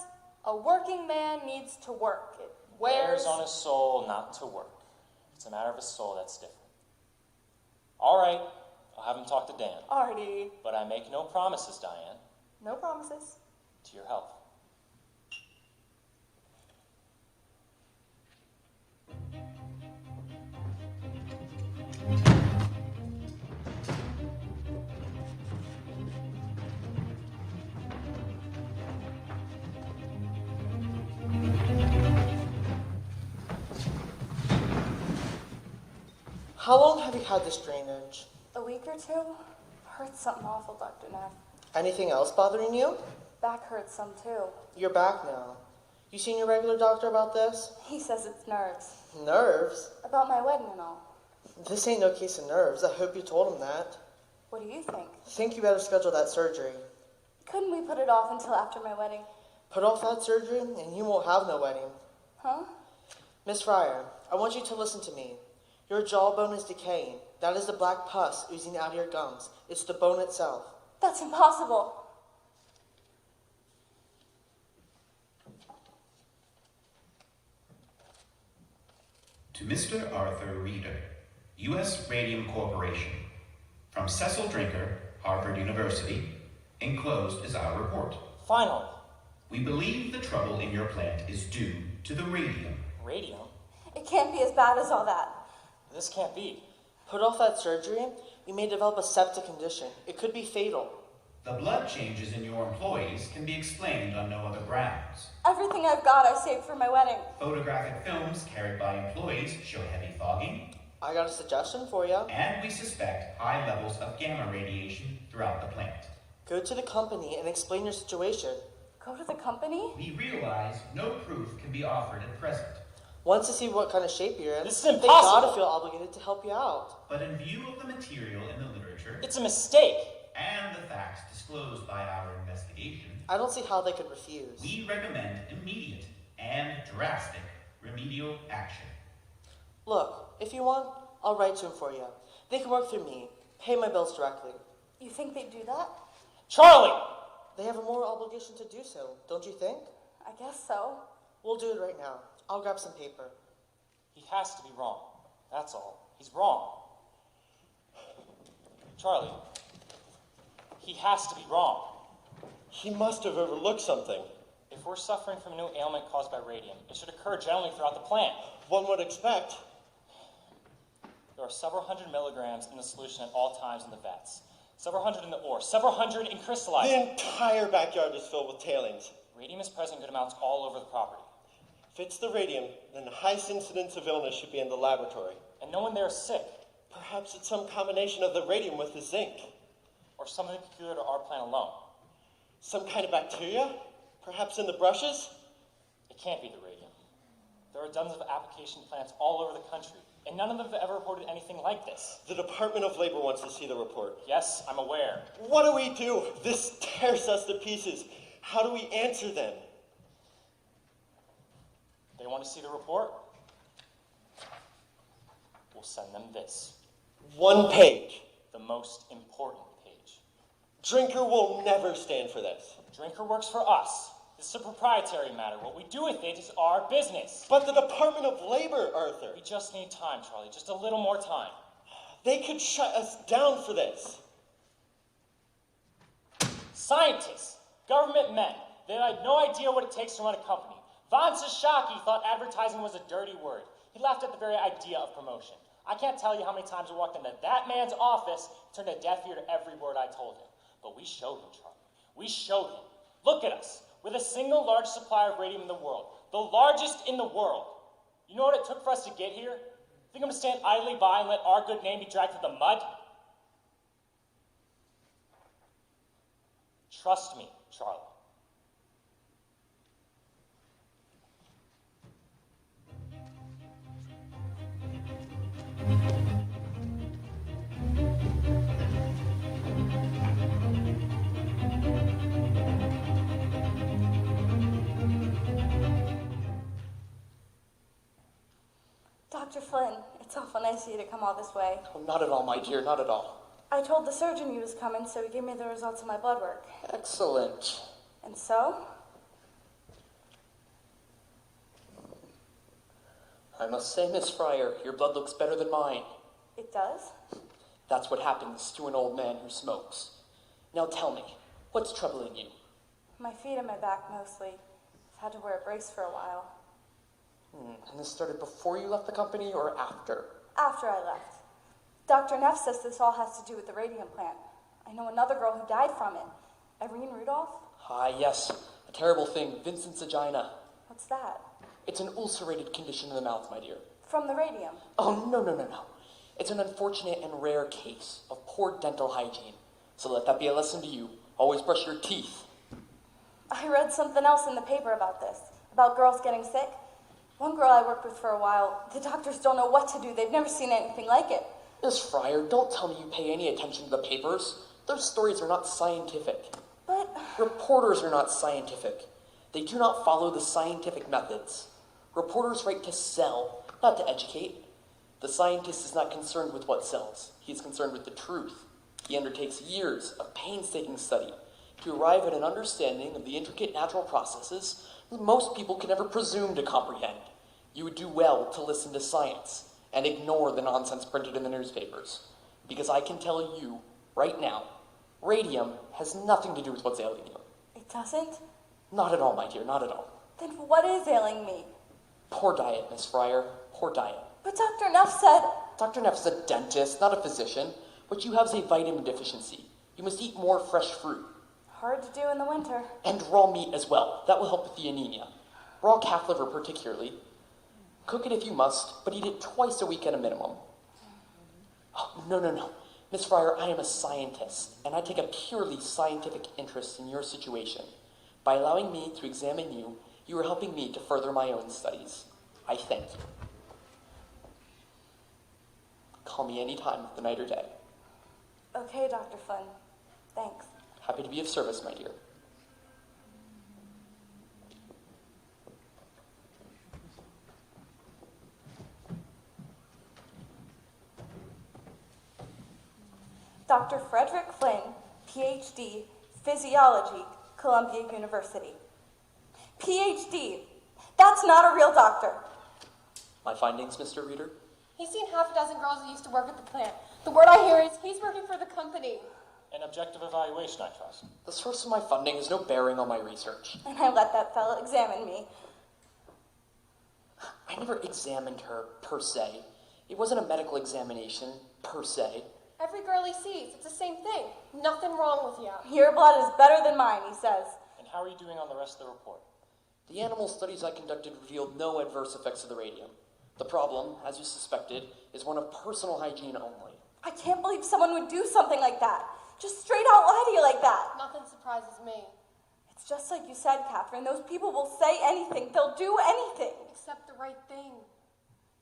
E: A working man needs to work. It wears
D: on his soul not to work. If it's a matter of his soul, that's different. All right, I'll have him talk to Dan.
E: Artie.
D: But I make no promises, Diane.
E: No promises.
D: To your health.
M: How long have you had this drainage?
E: A week or two? Hurts something awful, Dr. Neff.
M: Anything else bothering you?
E: Back hurts some too.
M: You're back now. You seen your regular doctor about this?
E: He says it's nerves.
M: Nerves?
E: About my wedding and all.
M: This ain't no case of nerves. I hope you told him that.
E: What do you think?
M: Think you better schedule that surgery.
E: Couldn't we put it off until after my wedding?
M: Put off that surgery and you won't have no wedding.
E: Huh?
M: Miss Fryer, I want you to listen to me. Your jawbone is decaying. That is the black pus oozing out of your gums. It's the bone itself.
E: That's impossible.
A: To Mr. Arthur Reeder, U.S. Radium Corporation. From Cecil Drinker, Harvard University, enclosed is our report.
D: Finally.
A: We believe the trouble in your plant is due to the radium.
D: Radium?
L: It can't be as bad as all that.
D: This can't be.
M: Put off that surgery, you may develop a septic condition. It could be fatal.
A: The blood changes in your employees can be explained on no other grounds.
L: Everything I've got I saved for my wedding.
A: Photographic films carried by employees show heavy fogging.
M: I got a suggestion for you.
A: And we suspect high levels of gamma radiation throughout the plant.
M: Go to the company and explain your situation.
L: Go to the company?
A: We realize no proof can be offered at present.
M: Want to see what kind of shape you're in?
D: This is impossible.
M: They gotta feel obligated to help you out.
A: But in view of the material in the literature,
D: It's a mistake.
A: and the facts disclosed by our investigation,
M: I don't see how they could refuse.
A: we recommend immediate and drastic remedial action.
M: Look, if you want, I'll write to them for you. They can work through me. Pay my bills directly.
L: You think they'd do that?
D: Charlie!
M: They have a moral obligation to do so, don't you think?
L: I guess so.
M: We'll do it right now. I'll grab some paper.
D: He has to be wrong. That's all. He's wrong. Charlie. He has to be wrong.
I: He must have overlooked something.
D: If we're suffering from a new ailment caused by radium, it should occur generally throughout the plant.
I: One would expect.
D: There are several hundred milligrams in the solution at all times in the vats. Several hundred in the ore. Several hundred in crystallizing.
I: The entire backyard is filled with tailings.
D: Radium is present in good amounts all over the property.
I: If it's the radium, then the highest incidence of illness should be in the laboratory.
D: And no one there is sick.
I: Perhaps it's some combination of the radium with the zinc.
D: Or something peculiar to our plant alone.
I: Some kind of bacteria? Perhaps in the brushes?
D: It can't be the radium. There are dozens of application plants all over the country, and none of them have ever reported anything like this.
I: The Department of Labor wants to see the report.
D: Yes, I'm aware.
I: What do we do? This tears us to pieces. How do we answer them?
D: They want to see the report? We'll send them this.
I: 1 page.
D: The most important page.
I: Drinker will never stand for this.
D: Drinker works for us. This is a proprietary matter. What we do with it is our business.
I: But the Department of Labor, Arthur.
D: We just need time, Charlie. Just a little more time.
I: They could shut us down for this.
D: Scientists, government men, they had no idea what it takes to run a company. Von Sashaki thought advertising was a dirty word. He laughed at the very idea of promotion. I can't tell you how many times I walked into that man's office, turned a deaf ear to every word I told him. But we showed him, Charlie. We showed him. Look at us. We're the single largest supplier of radium in the world. The largest in the world. You know what it took for us to get here? Think I'm going to stand idly by and let our good name be dragged through the mud? Trust me, Charlie.
B: Dr. Flynn, it's awful nice of you to come all this way.
H: Oh, not at all, my dear, not at all.
B: I told the surgeon you was coming, so he gave me the results of my blood work.
H: Excellent.
B: And so?
H: I must say, Miss Fryer, your blood looks better than mine.
B: It does?
H: That's what happens to an old man who smokes. Now tell me, what's troubling you?
B: My feet and my back mostly. I've had to wear a brace for a while.
H: And this started before you left the company or after?
B: After I left. Dr. Neff says this all has to do with the radium plant. I know another girl who died from it. Irene Rudolph?
H: Ah, yes. A terrible thing, Vincent's angina.
B: What's that?
H: It's an ulcerated condition in the mouth, my dear.
B: From the radium?
H: Oh, no. It's an unfortunate and rare case of poor dental hygiene. So let that be a lesson to you. Always brush your teeth.
B: I read something else in the paper about this. About girls getting sick. One girl I worked with for a while, the doctors don't know what to do. They've never seen anything like it.
H: Miss Fryer, don't tell me you pay any attention to the papers. Their stories are not scientific.
B: But...
H: Reporters are not scientific. They do not follow the scientific methods. Reporters write to sell, not to educate. The scientist is not concerned with what sells. He is concerned with the truth. He undertakes years of painstaking study to arrive at an understanding of the intricate natural processes that most people can never presume to comprehend. You would do well to listen to science and ignore the nonsense printed in the newspapers. Because I can tell you, right now, radium has nothing to do with what's ailing you.
B: It doesn't?
H: Not at all, my dear, not at all.
B: Then what is ailing me?
H: Poor diet, Miss Fryer, poor diet.
B: But Dr. Neff said...
H: Dr. Neff is a dentist, not a physician. What you have is a vitamin deficiency. You must eat more fresh fruit.
B: Hard to do in the winter.
H: And raw meat as well. That will help with the anemia. Raw calf liver particularly. Cook it if you must, but eat it twice a week at a minimum. Oh, no. Miss Fryer, I am a scientist, and I take a purely scientific interest in your situation. By allowing me to examine you, you are helping me to further my own studies. I thank you. Call me any time of the night or day.
B: Okay, Dr. Flynn. Thanks.
H: Happy to be of service, my dear.
B: Dr. Frederick Flynn, PhD, Physiology, Columbia University. PhD. That's not a real doctor.
H: My findings, Mr. Reader?
E: He's seen half a dozen girls who used to work at the plant. The word I hear is he's working for the company.
D: An objective evaluation, I trust.
H: The source of my funding has no bearing on my research.
B: And I let that fellow examine me.
H: I never examined her, per se. It wasn't a medical examination, per se.
E: Every girl he sees, it's the same thing. Nothing wrong with you.
B: Your blood is better than mine, he says.
D: And how are you doing on the rest of the report?
H: The animal studies I conducted revealed no adverse effects of the radium. The problem, as you suspected, is one of personal hygiene only.
L: I can't believe someone would do something like that. Just straight out lie to you like that.
E: Nothing surprises me.
L: It's just like you said, Catherine. Those people will say anything. They'll do anything.
E: Except the right thing.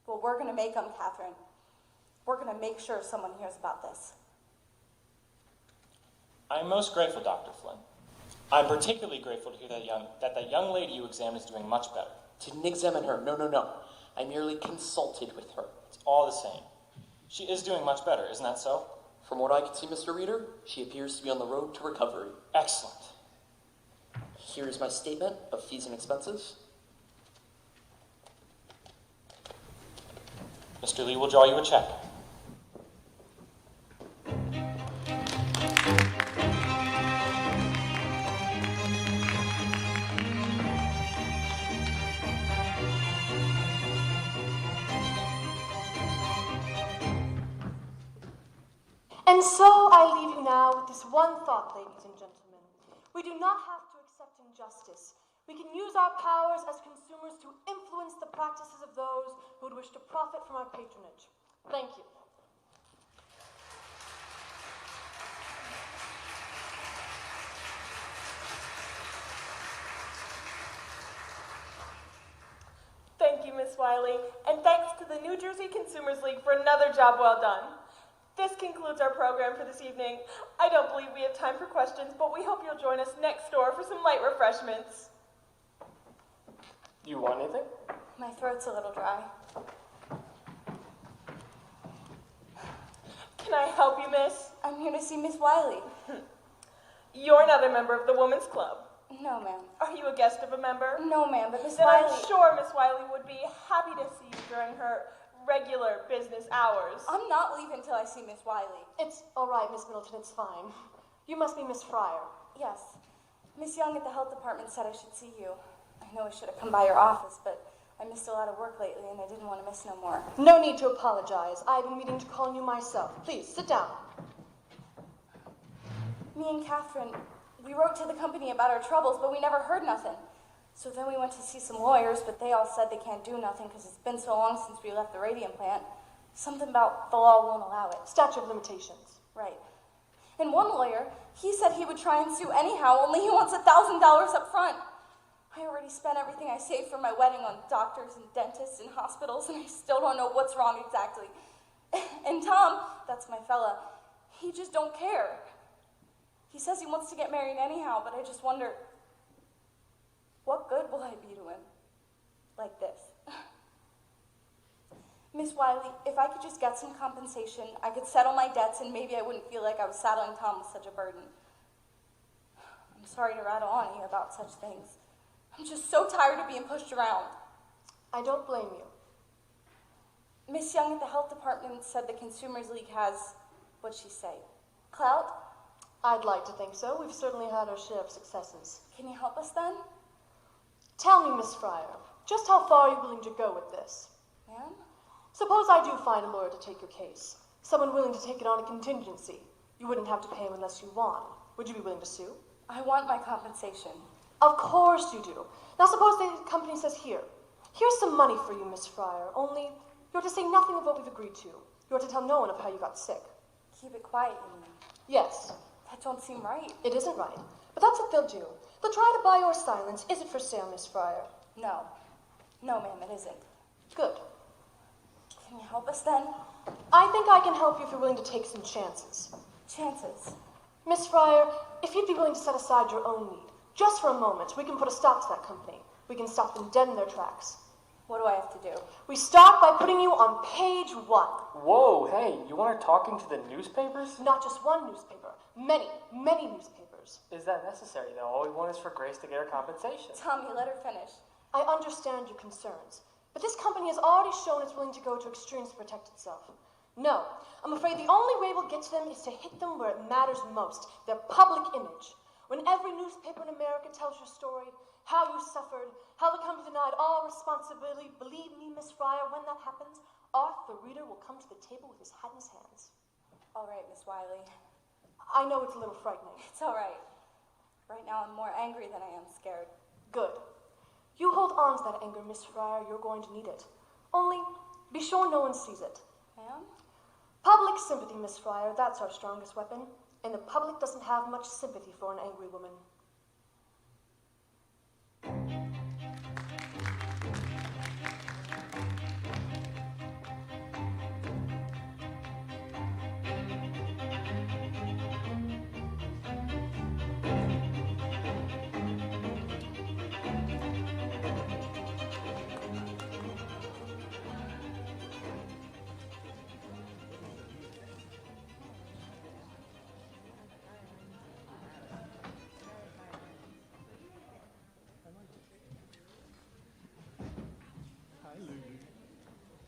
L: Well, we're going to make them, Catherine. We're going to make sure someone hears about this.
D: I'm most grateful, Dr. Flynn. I'm particularly grateful to hear that the young lady you examined is doing much better.
H: Didn't examine her. No. I merely consulted with her.
D: It's all the same. She is doing much better, isn't that so?
H: From what I can see, Mr. Reader, she appears to be on the road to recovery.
D: Excellent.
H: Here is my statement of fees and expenses.
D: Mr. Lee will draw you a check.
G: And so I leave you now with this one thought, ladies and gentlemen. We do not have to accept injustice. We can use our powers as consumers to influence the practices of those who would wish to profit from our patronage. Thank you. Thank you, Miss Wiley, and thanks to the New Jersey Consumers League for another job well done. This concludes our program for this evening. I don't believe we have time for questions, but we hope you'll join us next door for some light refreshments.
J: You want anything?
L: My throat's a little dry.
G: Can I help you, miss?
L: I'm here to see Miss Wiley.
G: You're not a member of the Women's Club.
L: No, ma'am.
G: Are you a guest of a member?
L: No, ma'am, but Miss
G: Then
L: Wiley...
G: I'm sure Miss Wiley would be happy to see you during her regular business hours.
L: I'm not leaving till I see Miss Wiley.
G: It's all right, Miss Middleton, it's fine. You must be Miss Fryer.
L: Yes. Miss Young at the health department said I should see you. I know I should have come by your office, but I missed a lot of work lately and I didn't want to miss no more.
G: No need to apologize. I've been meaning to call you myself. Please, sit down.
L: Me and Catherine, we wrote to the company about our troubles, but we never heard nothing. So then we went to see some lawyers, but they all said they can't do nothing because it's been so long since we left the radium plant. Something about the law won't allow it.
G: Statute of limitations.
L: Right. And one lawyer, he said he would try and sue anyhow, only he wants $1,000 up front. I already spent everything I saved for my wedding on doctors and dentists and hospitals, and I still don't know what's wrong exactly. And Tom, that's my fella, he just don't care. He says he wants to get married anyhow, but I just wonder, what good will I be to him? Like this. Miss Wiley, if I could just get some compensation, I could settle my debts and maybe I wouldn't feel like I was saddling Tom with such a burden. I'm sorry to rattle on you about such things. I'm just so tired of being pushed around.
G: I don't blame you.
L: Miss Young at the health department said the Consumers League has, what'd she say, clout?
G: I'd like to think so. We've certainly had our share of successes.
L: Can you help us then?
G: Tell me, Miss Fryer, just how far are you willing to go with this?
L: Ma'am?
G: Suppose I do find a lawyer to take your case. Someone willing to take it on a contingency. You wouldn't have to pay him unless you won. Would you be willing to sue?
L: I want my compensation.
G: Of course you do. Now suppose the company says, here's some money for you, Miss Fryer, only you're to say nothing of what we've agreed to. You're to tell no one of how you got sick.
L: Keep it quiet, you mean?
G: Yes.
L: That don't seem right.
G: It isn't right. But that's what they'll do. They'll try to buy your silence. Is it for sale, Miss Fryer?
L: No. No, ma'am, it isn't.
G: Good.
L: Can you help us then?
G: I think I can help you if you're willing to take some chances.
L: Chances?
G: Miss Fryer, if you'd be willing to set aside your own need, just for a moment, we can put a stop to that company. We can stop them dead in their tracks.
L: What do I have to do?
G: We start by putting you on page 1.
J: Whoa, hey, you want her talking to the newspapers?
G: Not just one newspaper. Many, many newspapers.
J: Is that necessary, though? All we want is for Grace to get her compensation.
L: Tommy, let her finish.
G: I understand your concerns, but this company has already shown it's willing to go to extremes to protect itself. No, I'm afraid the only way we'll get to them is to hit them where it matters most, their public image. When every newspaper in America tells your story, how you suffered, how the company denied all responsibility, believe me, Miss Fryer, when that happens, Arthur the Reader will come to the table with his hat in his hands.
L: All right, Miss Wiley.
G: I know it's a little frightening.
L: It's all right. Right now I'm more angry than I am scared.
G: Good.
N: calms that anger, Miss Fryer, you're going to need it. Only, be sure no one sees it.
B: Ma'am?
N: Public sympathy, Miss Fryer, that's our strongest weapon. And the public doesn't have much sympathy for an angry woman.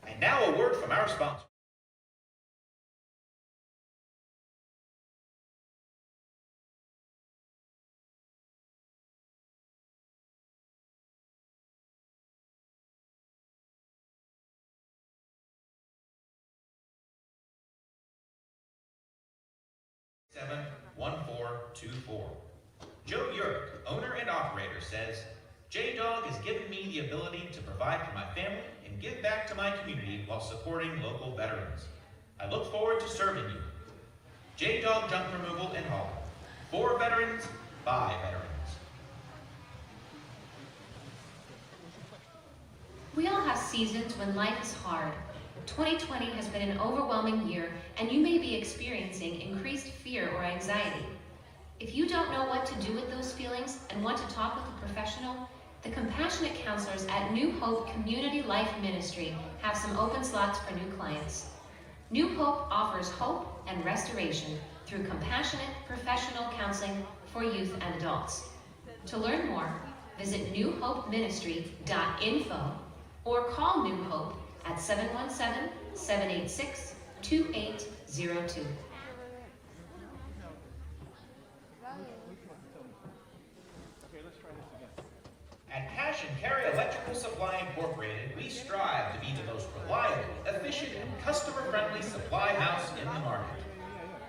A: And now a word from our sponsor. Seven 1424. Joe Urick, owner and operator, says, J-Dog has given me the ability to provide for my family and give back to my community while supporting local veterans. I look forward to serving you. J-Dog Junk Removal and Hauling. For veterans, by veterans.
O: We all have seasons when life is hard. 2020 has been an overwhelming year, and you may be experiencing increased fear or anxiety. If you don't know what to do with those feelings and want to talk with a professional, the compassionate counselors at New Hope Community Life Ministry have some open slots for new clients. New Hope offers hope and restoration through compassionate professional counseling for youth and adults. To learn more, visit newhopeministry.info or call New Hope at 717-786-2802. At Cash and Carry Electrical Supply Incorporated, we strive to be the most reliable, efficient, and customer-friendly supply house in the market.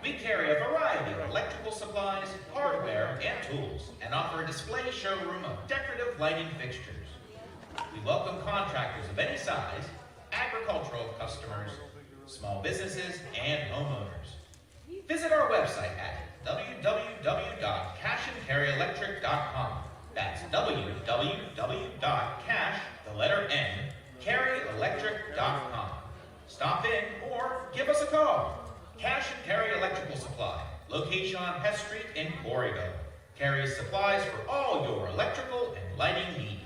O: We carry a variety of electrical supplies, hardware, and tools, and offer a display showroom of decorative lighting fixtures. We welcome contractors of any size, agricultural customers, small businesses, and homeowners. Visit our website at www.cashandcarryelectric.com. That's www.carryelectric.com. Stop in or give us a call. Cash and Carry Electrical Supply, location on Hess Street in Quarryville. Carries supplies for all your electrical and lighting needs.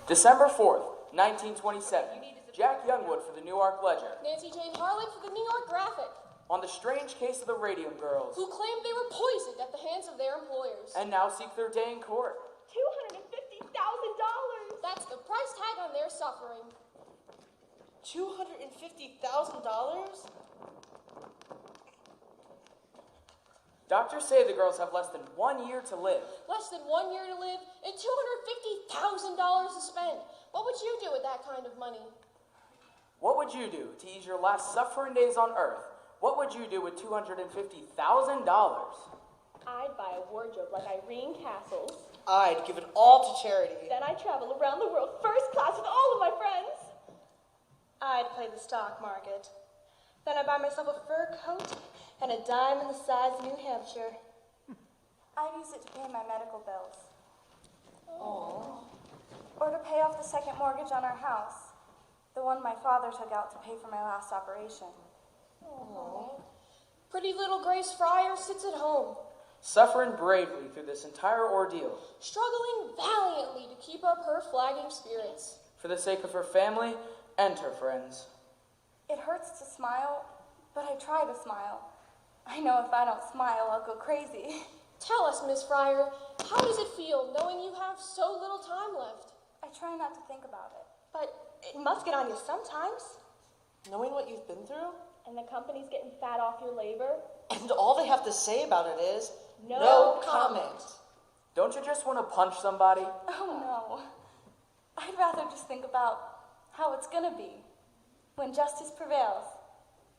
P: December 4th, 1927. Jack Youngwood for the Newark Ledger.
E: Nancy Jane Harlan for the New York Graphic.
P: On the strange case of the Radium girls.
E: Who claimed they were poisoned at the hands of their employers.
P: And now seek their day in court.
E: $250,000! That's the price tag on their suffering.
M: $250,000?
P: Doctors say the girls have less than 1 year to live.
E: Less than 1 year to live and $250,000 to spend. What would you do with that kind of money?
P: What would you do to ease your last suffering days on Earth? What would you do with $250,000?
L: I'd buy a wardrobe like Irene Castle's.
M: I'd give it all to charity.
L: Then I'd travel around the world first class with all of my friends. I'd play the stock market. Then I'd buy myself a fur coat and a dime in the size of New Hampshire.
B: I'd use it to pay my medical bills.
L: Aww.
B: Or to pay off the second mortgage on our house. The one my father took out to pay for my last operation.
E: Aww. Pretty little Grace Fryer sits at home.
P: Suffering bravely through this entire ordeal.
E: Struggling valiantly to keep up her flagging spirits.
P: For the sake of her family and her friends.
B: It hurts to smile, but I try to smile. I know if I don't smile, I'll go crazy.
E: Tell us, Miss Fryer, how does it feel knowing you have so little time left?
B: I try not to think about it.
L: But it must get on you sometimes.
M: Knowing what you've been through?
L: And the company's getting fat off your labor.
M: And all they have to say about it is,
L: no comment.
P: Don't you just want to punch somebody?
B: Oh no. I'd rather just think about how it's gonna be. When justice prevails,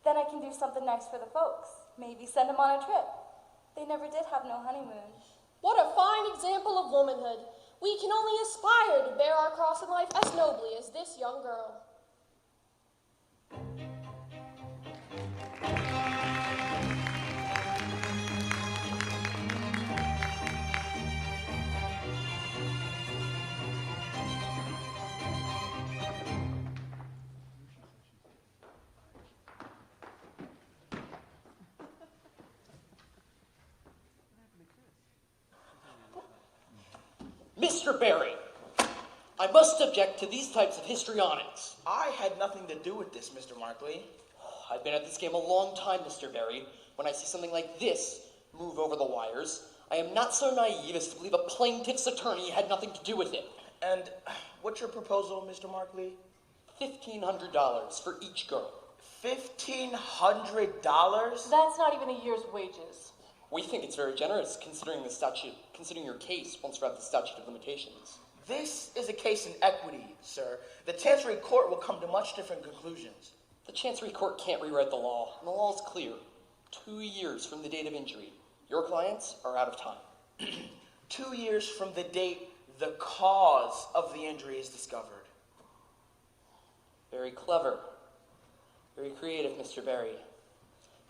B: then I can do something nice for the folks. Maybe send them on a trip. They never did have no honeymoon.
E: What a fine example of womanhood. We can only aspire to bear our cross in life as nobly as this young girl.
H: Mr. Barry, I must object to these types of histrionics.
Q: I had nothing to do with this, Mr. Markley.
H: I've been at this game a long time, Mr. Barry. When I see something like this move over the wires, I am not so naive as to believe a plaintiff's attorney had nothing to do with it.
Q: And what's your proposal, Mr. Markley?
H: $1,500 for each girl.
Q: $1,500?
N: That's not even a year's wages.
H: We think it's very generous considering your case once we're at the statute of limitations.
Q: This is a case in equity, sir. The Chancery Court will come to much different conclusions.
H: The Chancery Court can't rewrite the law, and the law is clear. 2 years from the date of injury. Your clients are out of time.
Q: 2 years from the date the cause of the injury is discovered.
H: Very clever. Very creative, Mr. Barry.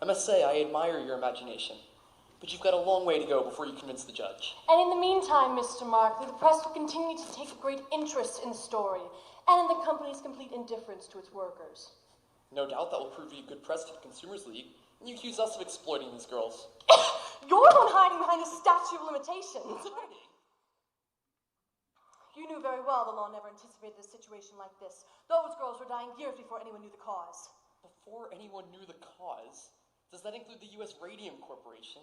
H: I must say, I admire your imagination. But you've got a long way to go before you convince the judge.
N: And in the meantime, Mr. Markley, the press will continue to take a great interest in the story and in the company's complete indifference to its workers.
H: No doubt that will prove you good press to the Consumers League, and you accuse us of exploiting these girls.
N: You're the one hiding behind the statute of limitations. You knew very well the law never anticipated a situation like this. Those girls were dying years before anyone knew the cause.
H: Before anyone knew the cause? Does that include the U.S. Radium Corporation?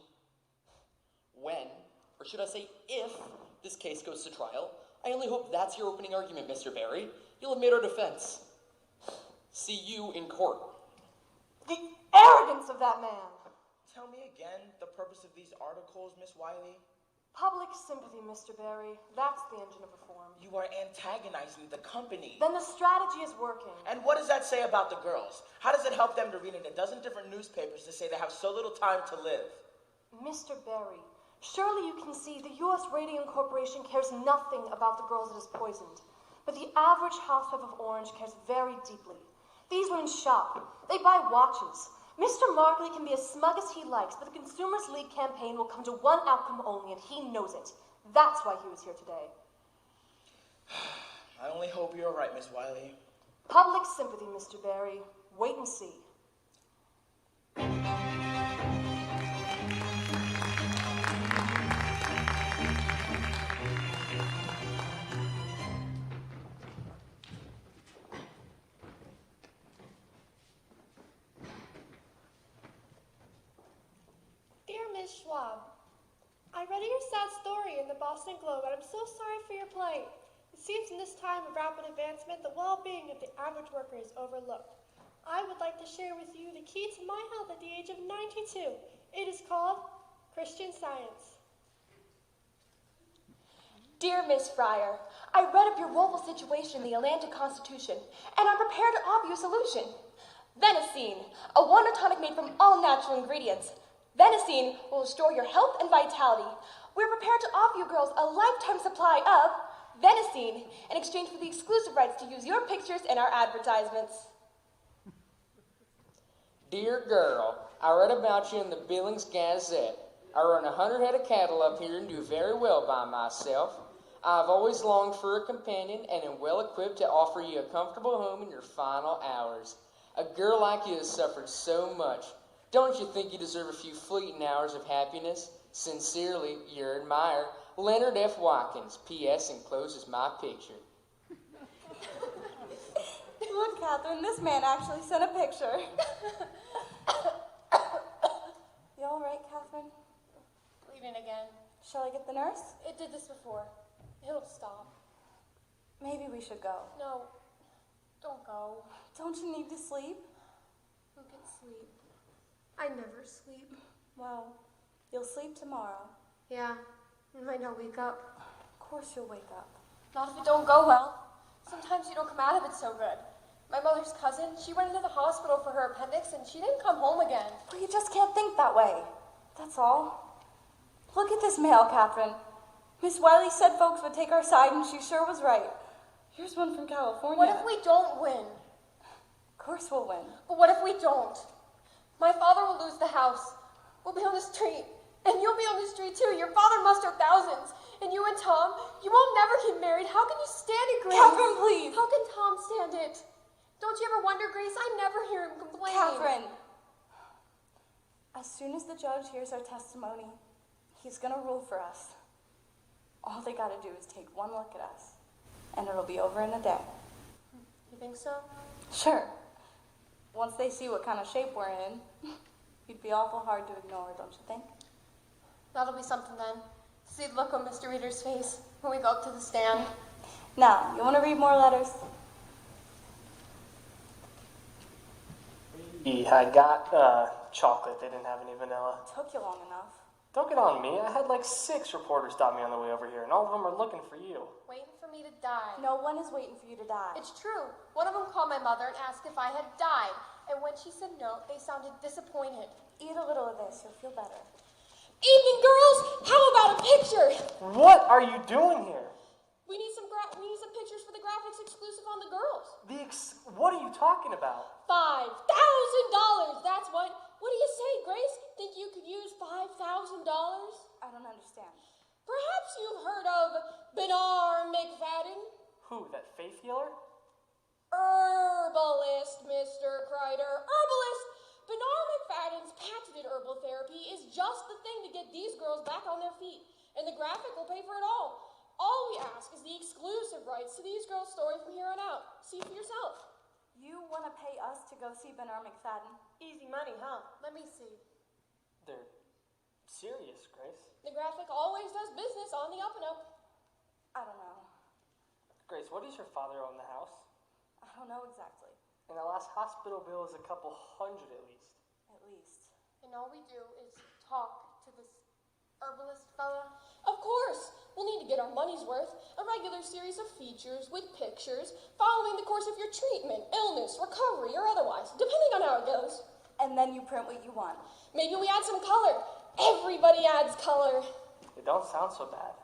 H: When, or should I say if, this case goes to trial, I only hope that's your opening argument, Mr. Barry. You'll have made our defense. See you in court.
N: The arrogance of that man!
Q: Tell me again the purpose of these articles, Miss Wiley.
N: Public sympathy, Mr. Barry. That's the engine of reform.
Q: You are antagonizing the company.
N: Then the strategy is working.
Q: And what does that say about the girls? How does it help them to read in a dozen different newspapers to say they have so little time to live?
N: Mr. Barry, surely you can see the U.S. Radium Corporation cares nothing about the girls it has poisoned. But the average housewife of Orange cares very deeply. These women shop. They buy watches. Mr. Markley can be as smug as he likes, but the Consumers League campaign will come to one outcome only, and he knows it. That's why he was here today.
Q: I only hope you're right, Miss Wiley.
N: Public sympathy, Mr. Barry. Wait and see.
E: in the Boston Globe, and I'm so sorry for your plight. It seems in this time of rapid advancement, the well-being of the average worker is overlooked. I would like to share with you the key to my health at the age of 92. It is called Christian Science.
L: Dear Miss Fryer, I read up your woeful situation in the Atlantic Constitution, and I'm prepared to offer you a solution. Venacine, a wonder tonic made from all natural ingredients. Venacine will restore your health and vitality. We're prepared to offer you girls a lifetime supply of Venacine in exchange for the exclusive rights to use your pictures in our advertisements.
R: Dear girl, I read about you in the Billings Gazette. I run 100 head of cattle up here and do very well by myself. I've always longed for a companion and am well equipped to offer you a comfortable home in your final hours. A girl like you has suffered so much. Don't you think you deserve a few fleeting hours of happiness? Sincerely, your admirer, Leonard F. Watkins. P.S. encloses my picture.
L: Look, Catherine, this man actually sent a picture. You all right, Catherine?
E: Bleeding again.
L: Shall I get the nurse?
E: It did this before. It'll stop.
L: Maybe we should go.
E: No, don't go.
L: Don't you need to sleep?
E: Who can sleep? I never sleep.
L: Well, you'll sleep tomorrow.
E: Yeah, I might not wake up.
L: Of course you'll wake up.
E: Not if it don't go well. Sometimes you don't come out of it so good. My mother's cousin, she went into the hospital for her appendix and she didn't come home again.
L: Well, you just can't think that way. That's all. Look at this mail, Catherine. Miss Wiley said folks would take our side and she sure was right. Here's one from California.
E: What if we don't win?
L: Of course we'll win.
E: But what if we don't? My father will lose the house. We'll be on the street. And you'll be on the street too. Your father must owe thousands. And you and Tom, you won't never get married. How can you stand it, Grace?
L: Catherine, please.
E: How can Tom stand it? Don't you ever wonder, Grace? I never hear him complain.
L: Catherine. As soon as the judge hears our testimony, he's gonna rule for us. All they gotta do is take one look at us, and it'll be over in a day.
E: You think so?
L: Sure. Once they see what kind of shape we're in, it'd be awful hard to ignore, don't you think?
E: That'll be something then. See the look on Mr. Reader's face when we go up to the stand.
L: Now, you want to read more letters?
J: I got chocolate. They didn't have any vanilla.
L: Took you long enough.
J: Don't get on me. I had like 6 reporters stop me on the way over here, and all of them are looking for you.
E: Waiting for me to die.
L: No one is waiting for you to die.
E: It's true. One of them called my mother and asked if I had died. And when she said no, they sounded disappointed.
L: Eat a little of this. You'll feel better.
E: Evening, girls! How about a picture?
J: What are you doing here?
E: We need some pictures for the graphics exclusive on the girls.
J: What are you talking about?
E: $5,000! That's what. What do you say, Grace? Think you could use $5,000?
L: I don't understand.
E: Perhaps you've heard of Bernard McFadden?
J: Who, that faith healer?
E: Herbalist, Mr. Kreider. Herbalist! Bernard McFadden's patented herbal therapy is just the thing to get these girls back on their feet. And the graphic will pay for it all. All we ask is the exclusive rights to these girls' story from here on out. See for yourself.
L: You want to pay us to go see Bernard McFadden?
E: Easy money, huh? Let me see.
J: They're serious, Grace.
E: The graphic always does business on the up and up.
L: I don't know.
J: Grace, what does your father own the house?
L: I don't know exactly.
J: And the last hospital bill is a couple hundred at least.
L: At least.
E: And all we do is talk to this herbalist fella. Of course! We'll need to get our money's worth. A regular series of features with pictures following the course of your treatment, illness, recovery, or otherwise, depending on how it goes.
L: And then you print what you want.
E: Maybe we add some color. Everybody adds color.
J: It don't sound so bad.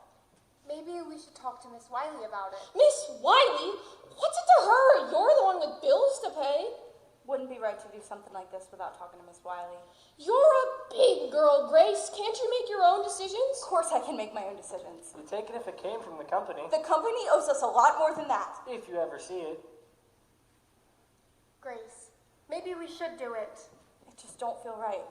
E: Maybe we should talk to Miss Wiley about it. Miss Wiley? What's it to her? You're the one with bills to pay.
L: Wouldn't be right to do something like this without talking to Miss Wiley.
E: You're a big girl, Grace. Can't you make your own decisions?
L: Of course I can make my own decisions.
J: You take it if it came from the company.
L: The company owes us a lot more than that.
J: If you ever see it.
E: Grace, maybe we should do it.
L: It just don't feel right.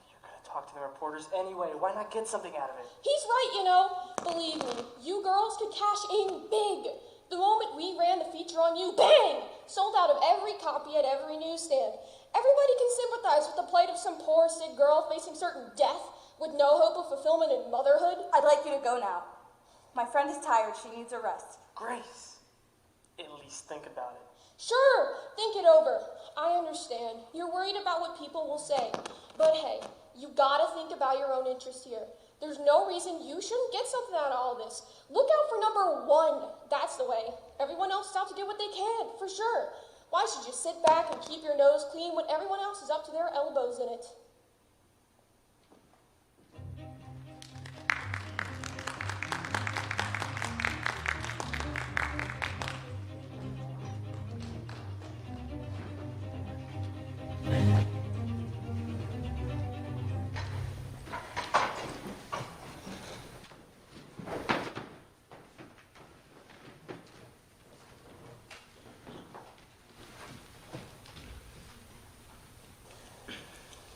J: You're gonna talk to the reporters anyway. Why not get something out of it?
E: He's right, you know. Believe me, you girls could cash in big. The moment we ran the feature on you, bang! Sold out of every copy at every newsstand. Everybody can sympathize with the plight of some poor, sick girl facing certain death with no hope of fulfillment in motherhood?
L: I'd like you to go now. My friend is tired. She needs a rest.
J: Grace, at least think about it.
E: Sure, think it over. I understand. You're worried about what people will say. But hey, you gotta think about your own interest here. There's no reason you shouldn't get something out of all this. Look out for number one. That's the way. Everyone else is out to do what they can, for sure. Why should you sit back and keep your nose clean when everyone else is up to their elbows in it?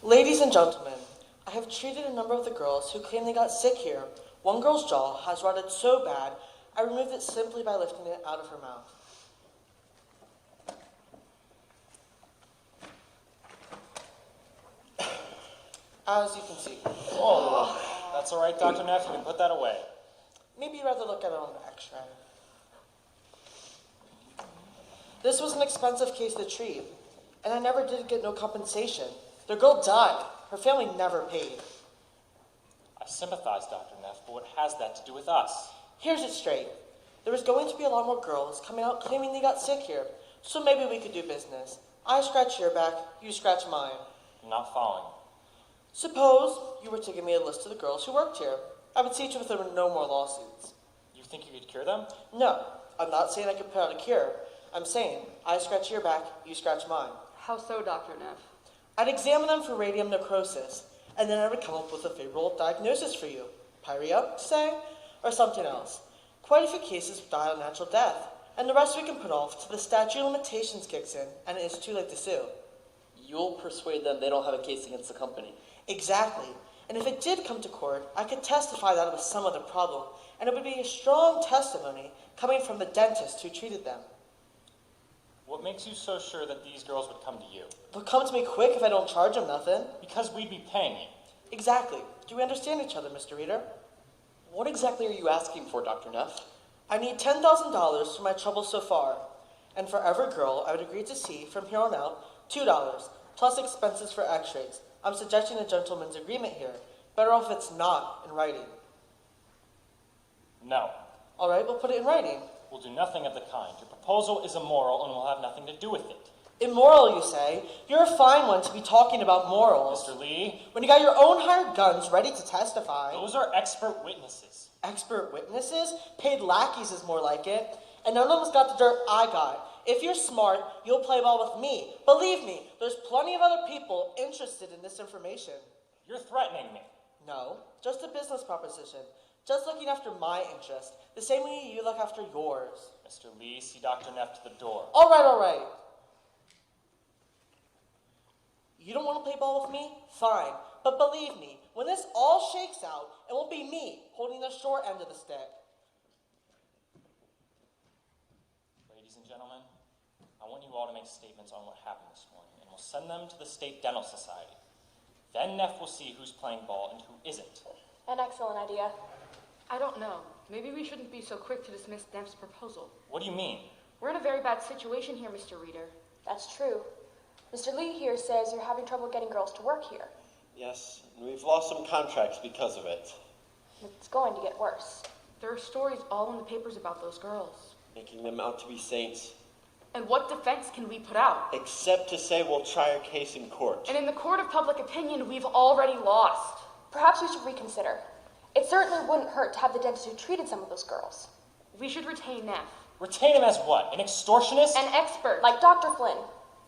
M: Ladies and gentlemen, I have treated a number of the girls who claim they got sick here. One girl's jaw has rotted so bad, I removed it simply by lifting it out of her mouth. As you can see.
D: Oh, that's all right, Dr. Neff. You can put that away.
M: Maybe you'd rather look at it on the x-ray. This was an expensive case to treat, and I never did get no compensation. The girl died. Her family never paid.
D: I sympathize, Dr. Neff, but what has that to do with us?
M: Here's it straight. There was going to be a lot more girls coming out claiming they got sick here, so maybe we could do business. I scratch your back, you scratch mine.
D: I'm not following.
M: Suppose you were to give me a list of the girls who worked here. I would see to it there were no more lawsuits.
D: You think you could cure them?
M: No, I'm not saying I could put out a cure. I'm saying I scratch your back, you scratch mine.
K: How so, Dr. Neff?
M: I'd examine them for radium necrosis, and then I would come up with a favorable diagnosis for you. Pyria, say, or something else. Quite a few cases die on natural death, and the rest we can put off till the statute of limitations kicks in, and it is too late to sue.
H: You'll persuade them they don't have a case against the company.
M: Exactly. And if it did come to court, I could testify that it was some other problem, and it would be a strong testimony coming from the dentist who treated them.
D: What makes you so sure that these girls would come to you?
M: They'll come to me quick if I don't charge them nothing.
D: Because we'd be paying you.
M: Exactly. Do we understand each other, Mr. Reader?
H: What exactly are you asking for, Dr. Neff?
M: I need $10,000 for my trouble so far, and for every girl I would agree to see from here on out, $2, plus expenses for x-rays. I'm suggesting a gentleman's agreement here. Better off if it's not in writing.
D: No.
M: All right, we'll put it in writing.
D: We'll do nothing of the kind. Your proposal is immoral and will have nothing to do with it.
M: Immoral, you say? You're a fine one to be talking about morals.
D: Mr. Lee?
M: When you got your own hired guns ready to testify.
D: Those are expert witnesses.
M: Expert witnesses? Paid lackeys is more like it. And none of them's got the dirt I got. If you're smart, you'll play ball with me. Believe me, there's plenty of other people interested in this information.
D: You're threatening me.
M: No, just a business proposition. Just looking after my interest, the same way you look after yours.
D: Mr. Lee, see Dr. Neff to the door.
M: All right. You don't want to play ball with me? Fine. But believe me, when this all shakes out, it won't be me holding the short end of the stick.
D: Ladies and gentlemen, I want you all to make statements on what happened this morning, and we'll send them to the State Dental Society. Then Neff will see who's playing ball and who isn't.
L: An excellent idea.
K: I don't know. Maybe we shouldn't be so quick to dismiss Neff's proposal.
D: What do you mean?
K: We're in a very bad situation here, Mr. Reader.
L: That's true. Mr. Lee here says you're having trouble getting girls to work here.
I: Yes, and we've lost some contracts because of it.
L: It's going to get worse.
K: There are stories all in the papers about those girls.
I: Making them out to be saints.
K: And what defense can we put out?
I: Except to say we'll try our case in court.
K: And in the court of public opinion, we've already lost.
L: Perhaps we should reconsider. It certainly wouldn't hurt to have the dentist who treated some of those girls.
K: We should retain Neff.
D: Retain him as what? An extortionist?
K: An expert.
L: Like Dr. Flynn.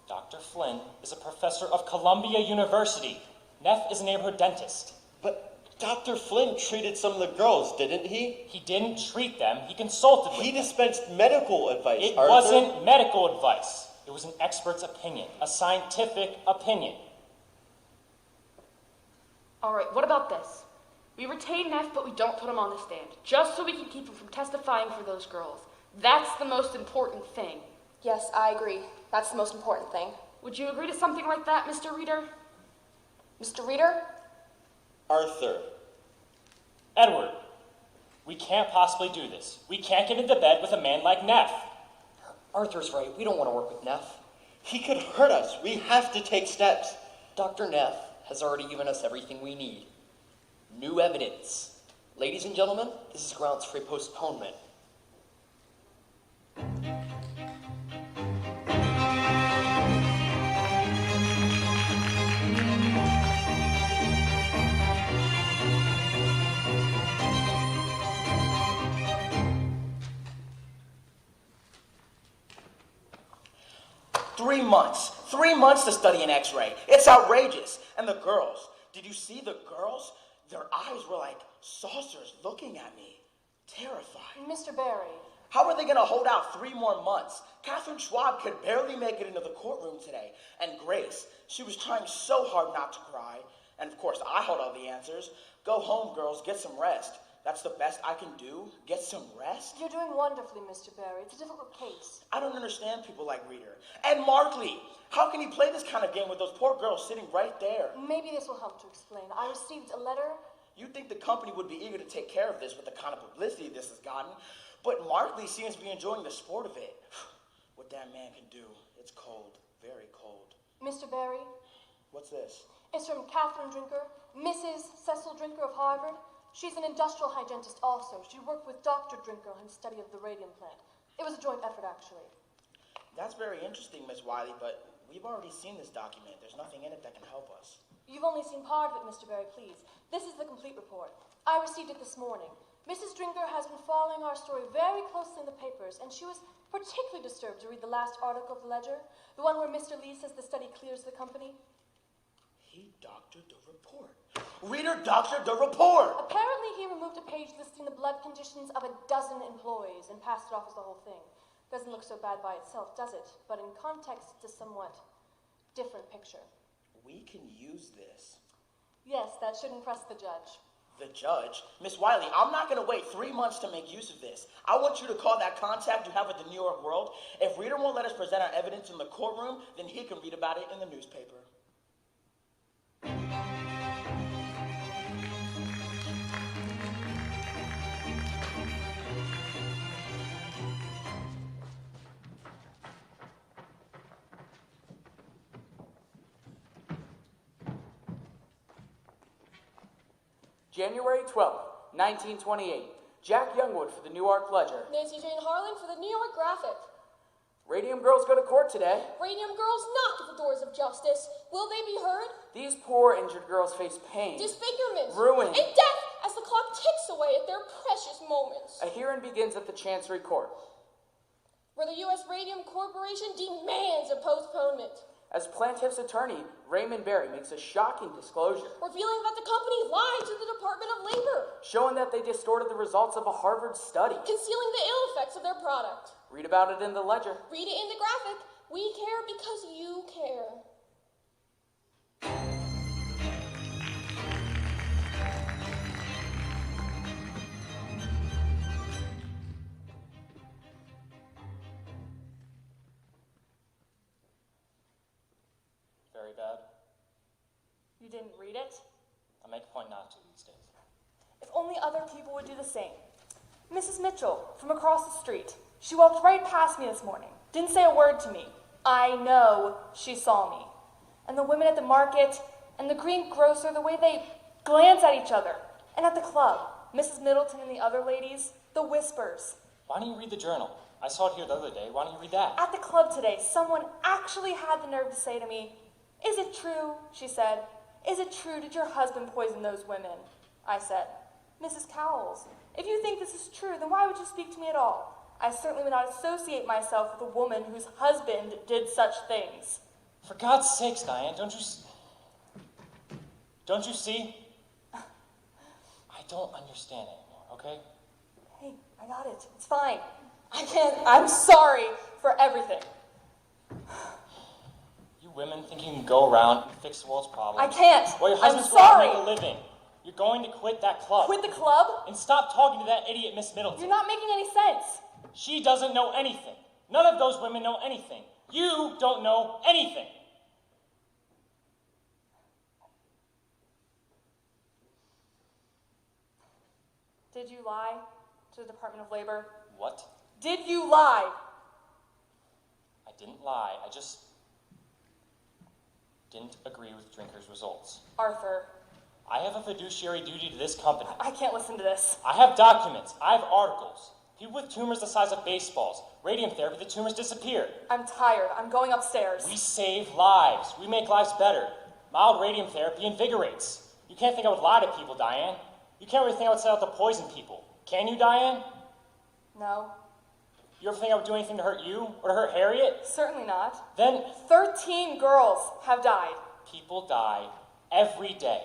D: Dr. Flynn is a professor of Columbia University. Neff is a neighborhood dentist.
I: But Dr. Flynn treated some of the girls, didn't he?
D: He didn't treat them. He consulted with them.
I: He dispensed medical advice,
D: It
I: Arthur.
D: wasn't medical advice. It was an expert's opinion, a scientific opinion.
K: All right, what about this? We retain Neff, but we don't put him on the stand, just so we can keep him from testifying for those girls. That's the most important thing.
L: Yes, I agree. That's the most important thing.
K: Would you agree to something like that, Mr. Reader?
L: Mr. Reader?
I: Arthur.
D: Edward, we can't possibly do this. We can't get into bed with a man like Neff.
H: Arthur's right. We don't want to work with Neff.
I: He could hurt us. We have to take steps.
H: Dr. Neff has already given us everything we need. New evidence. Ladies and gentlemen, this is grounds for a postponement.
Q: 3 months. 3 months to study an x-ray. It's outrageous. And the girls, did you see the girls? Their eyes were like saucers looking at me. Terrified.
N: Mr. Barry.
Q: How are they going to hold out 3 more months? Catherine Schwab could barely make it into the courtroom today. And Grace, she was trying so hard not to cry. And of course, I held all the answers. Go home, girls. Get some rest. That's the best I can do. Get some rest.
N: You're doing wonderfully, Mr. Barry. It's a difficult case.
Q: I don't understand people like Reader. And Markley. How can he play this kind of game with those poor girls sitting right there?
N: Maybe this will help to explain. I received a letter.
Q: You'd think the company would be eager to take care of this with the kind of publicity this has gotten. But Markley seems to be enjoying the sport of it. What that man can do. It's cold. Very cold.
N: Mr. Barry?
Q: What's this?
N: It's from Catherine Drinker, Mrs. Cecil Drinker of Harvard. She's an industrial hygienist also. She worked with Dr. Drinker on his study of the radium plant. It was a joint effort, actually.
Q: That's very interesting, Miss Wiley, but we've already seen this document. There's nothing in it that can help us.
N: You've only seen part of it, Mr. Barry, please. This is the complete report. I received it this morning. Mrs. Drinker has been following our story very closely in the papers, and she was particularly disturbed to read the last article of the Ledger, the one where Mr. Lee says the study clears the company.
Q: He doctored the report. Reader doctored the report!
N: Apparently he removed a page listing the blood conditions of a dozen employees and passed it off as the whole thing. Doesn't look so bad by itself, does it? But in context, it's a somewhat different picture.
Q: We can use this.
N: Yes, that should impress the judge.
Q: The judge? Miss Wiley, I'm not going to wait 3 months to make use of this. I want you to call that contact you have with the New York World. If Reader won't let us present our evidence in the courtroom, then he can read about it in the newspaper.
P: January 12th, 1928. Jack Youngwood for the New York Ledger.
E: Nancy Jane Harlan for the New York Graphic.
P: Radium girls go to court today.
E: Radium girls knock at the doors of justice. Will they be heard?
P: These poor injured girls face pain,
E: disfigurement,
P: ruin,
E: and death as the clock ticks away at their precious moments.
P: A hearing begins at the Chancery Court,
E: where the U.S. Radium Corporation demands a postponement.
P: As plaintiff's attorney, Raymond Berry makes a shocking disclosure,
E: revealing that the company lied to the Department of Labor,
P: showing that they distorted the results of a Harvard study,
E: concealing the ill effects of their product.
P: Read about it in the Ledger.
E: Read it in the Graphic. We care because you care.
D: Very bad.
L: You didn't read it?
D: I make a point not to these days.
L: If only other people would do the same. Mrs. Mitchell, from across the street. She walked right past me this morning. Didn't say a word to me. I know she saw me. And the women at the market, and the greengrocer, the way they glance at each other. And at the club, Mrs. Middleton and the other ladies, the whispers.
D: Why don't you read the journal? I saw it here the other day. Why don't you read that?
L: At the club today, someone actually had the nerve to say to me, "Is it true?" she said. "Is it true? Did your husband poison those women?" I said, "Mrs. Cowles, if you think this is true, then why would you speak to me at all? I certainly would not associate myself with a woman whose husband did such things."
D: For God's sakes, Diane, don't you see? I don't understand anymore, okay?
L: Hey, I got it. It's fine. I'm sorry for everything.
D: You women think you can go around and fix the world's problems.
L: I can't.
D: Well, your
L: I'm
D: husband's going
L: sorry.
D: to make a living. You're going to quit that club.
L: Quit the club?
D: And stop talking to that idiot Miss Middleton.
L: You're not making any sense.
D: She doesn't know anything. None of those women know anything. You don't know anything.
L: Did you lie to the Department of Labor?
D: What?
L: Did you lie?
D: I didn't lie. I just didn't agree with Drinker's results.
L: Arthur,
D: I have a fiduciary duty to this company.
L: I can't listen to this.
D: I have documents. I have articles. People with tumors the size of baseballs. Radium therapy, the tumors disappear.
L: I'm tired. I'm going upstairs.
D: We save lives. We make lives better. Mild radium therapy invigorates. You can't think I would lie to people, Diane. You can't really think I would set out to poison people. Can you, Diane?
L: No.
D: You ever think I would do anything to hurt you or to hurt Harriet?
L: Certainly not.
D: Then
L: 13 girls have died.
D: people die every day.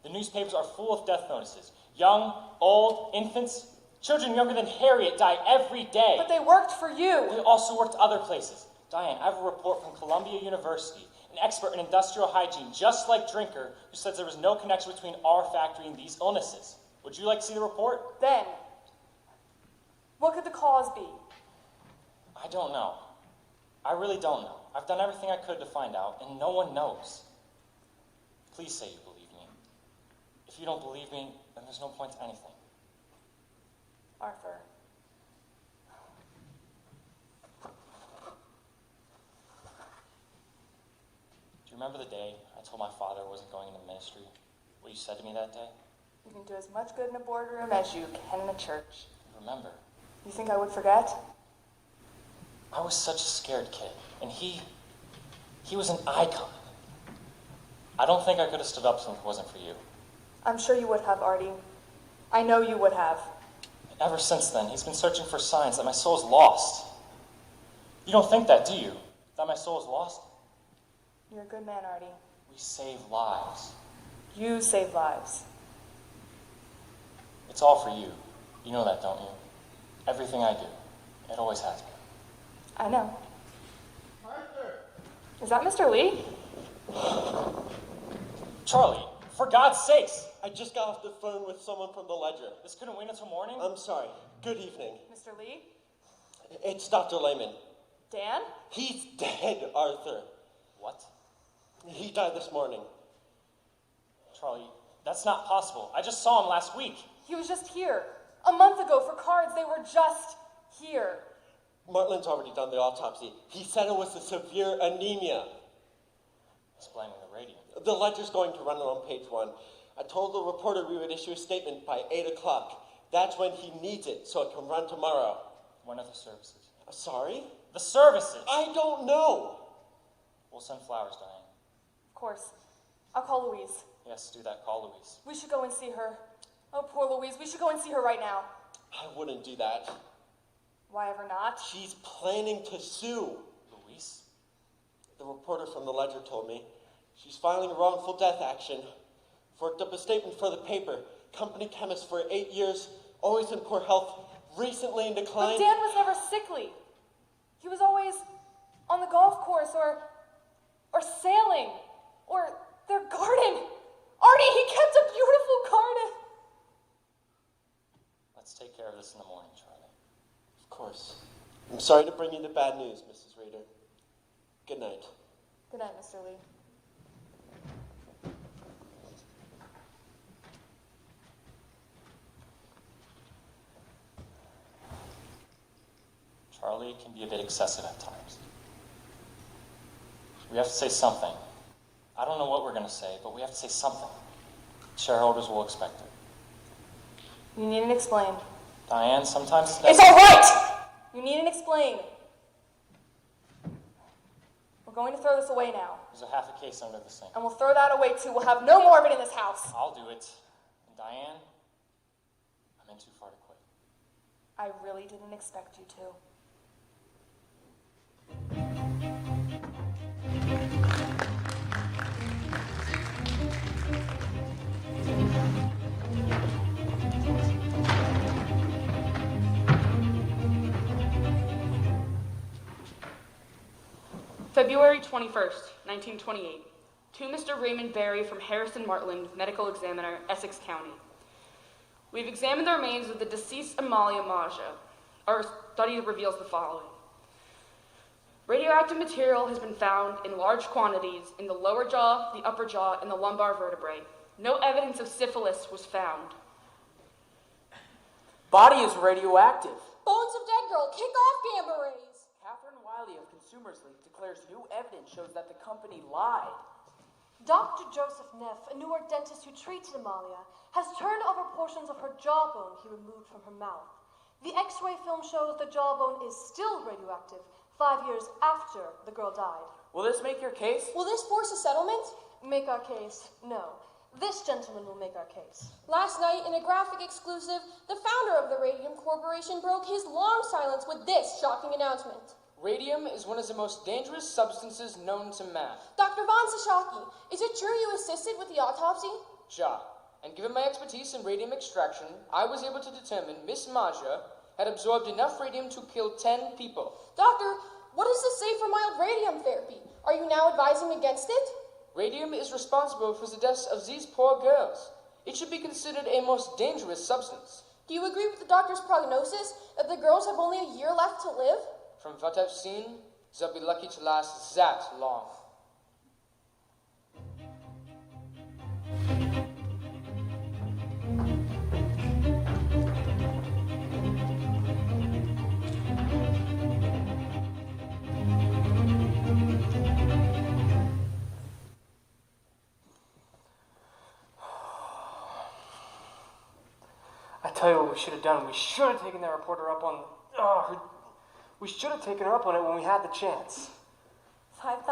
D: The newspapers are full of death notices. Young, old, infants, children younger than Harriet die every day.
L: But they worked for you.
D: They also worked other places. Diane, I have a report from Columbia University, an expert in industrial hygiene, just like Drinker, who says there was no connection between our factory and these illnesses. Would you like to see the report?
L: Then, what could the cause be?
D: I don't know. I really don't know. I've done everything I could to find out, and no one knows. Please say you believe me. If you don't believe me, then there's no point to anything.
L: Arthur.
D: Do you remember the day I told my father I wasn't going into ministry? What you said to me that day?
L: You can do as much good in a boardroom as you can in a church.
D: Remember?
L: You think I would forget?
D: I was such a scared kid, and he was an icon. I don't think I could have stood up to him if it wasn't for you.
L: I'm sure you would have, Artie. I know you would have.
D: Ever since then, he's been searching for signs that my soul is lost. You don't think that, do you? That my soul is lost?
L: You're a good man, Artie.
D: We save lives.
L: You save lives.
D: It's all for you. You know that, don't you? Everything I do. It always has been.
L: I know.
I: Arthur!
L: Is that Mr. Lee?
D: Charlie, for God's sakes!
I: I just got off the phone with someone from the Ledger.
D: This couldn't wait until morning?
I: I'm sorry. Good evening.
L: Mr. Lee?
I: It's Dr. Lehman.
L: Dan?
I: He's dead, Arthur.
D: What?
I: He died this morning.
D: Charlie, that's not possible. I just saw him last week.
L: He was just here. A month ago for cards, they were just here.
I: Martlin's already done the autopsy. He said it was a severe anemia.
D: He's blaming the radium.
I: The Ledger's going to run it on page 1. I told the reporter we would issue a statement by 8 o'clock. That's when he needs it, so it can run tomorrow.
D: When are the services?
I: Sorry?
D: The services!
I: I don't know.
D: We'll send flowers, Diane.
L: Of course. I'll call Louise.
D: Yes, do that. Call Louise.
L: We should go and see her. Oh, poor Louise. We should go and see her right now.
I: I wouldn't do that.
L: Why ever not?
I: She's planning to sue.
D: Louise?
I: The reporter from the Ledger told me. She's filing a wrongful death action. Worked up a statement for the paper. Company chemist for 8 years, always in poor health, recently in decline.
L: But Dan was never sickly. He was always on the golf course or sailing or their garden. Artie, he kept a beautiful garden.
D: Let's take care of this in the morning, Charlie.
I: Of course. I'm sorry to bring you the bad news, Mrs. Reader. Good night.
L: Good night, Mr. Lee.
D: Charlie can be a bit excessive at times. We have to say something. I don't know what we're going to say, but we have to say something. Shareholders will expect it.
L: You needn't explain.
D: Diane, sometimes it's
L: It's
D: necessary.
L: all right! You needn't explain. We're going to throw this away now.
D: There's a half a case under the sink.
L: And we'll throw that away too. We'll have no more of it in this house.
D: I'll do it. And Diane, I'm in too far to quit.
L: I really didn't expect you to.
K: February 21st, 1928. To Mr. Raymond Berry from Harrison Martland, Medical Examiner, Essex County. We've examined the remains of the deceased Amalia Maja. Our study reveals the following. Radioactive material has been found in large quantities in the lower jaw, the upper jaw, and the lumbar vertebrae. No evidence of syphilis was found.
P: Body is radioactive.
L: Bones of dead girl, kick off gamma rays.
P: Catherine Wiley of Consumers League declares new evidence shows that the company lied.
N: Dr. Joseph Neff, a Newark dentist who treated Amalia, has turned over portions of her jawbone he removed from her mouth. The X-ray film shows the jawbone is still radioactive 5 years after the girl died.
P: Will this make your case?
L: Will this force a settlement?
N: Make our case? No. This gentleman will make our case.
L: Last night, in a graphic exclusive, the founder of the Radium Corporation broke his long silence with this shocking announcement.
R: Radium is one of the most dangerous substances known to man.
L: Dr. Von Sashaki, is it true you assisted with the autopsy?
R: Ja, and given my expertise in radium extraction, I was able to determine Miss Maja had absorbed enough radium to kill 10 people.
L: Doctor, what does this say for mild radium therapy? Are you now advising against it?
R: Radium is responsible for the deaths of these poor girls. It should be considered a most dangerous substance.
L: Do you agree with the doctor's prognosis that the girls have only a year left to live?
R: From what I've seen, they'll be lucky to last that long.
J: I tell you what we should have done. We should have taken that reporter up on... We should have taken her up on it when we had the chance.
L: $5,000.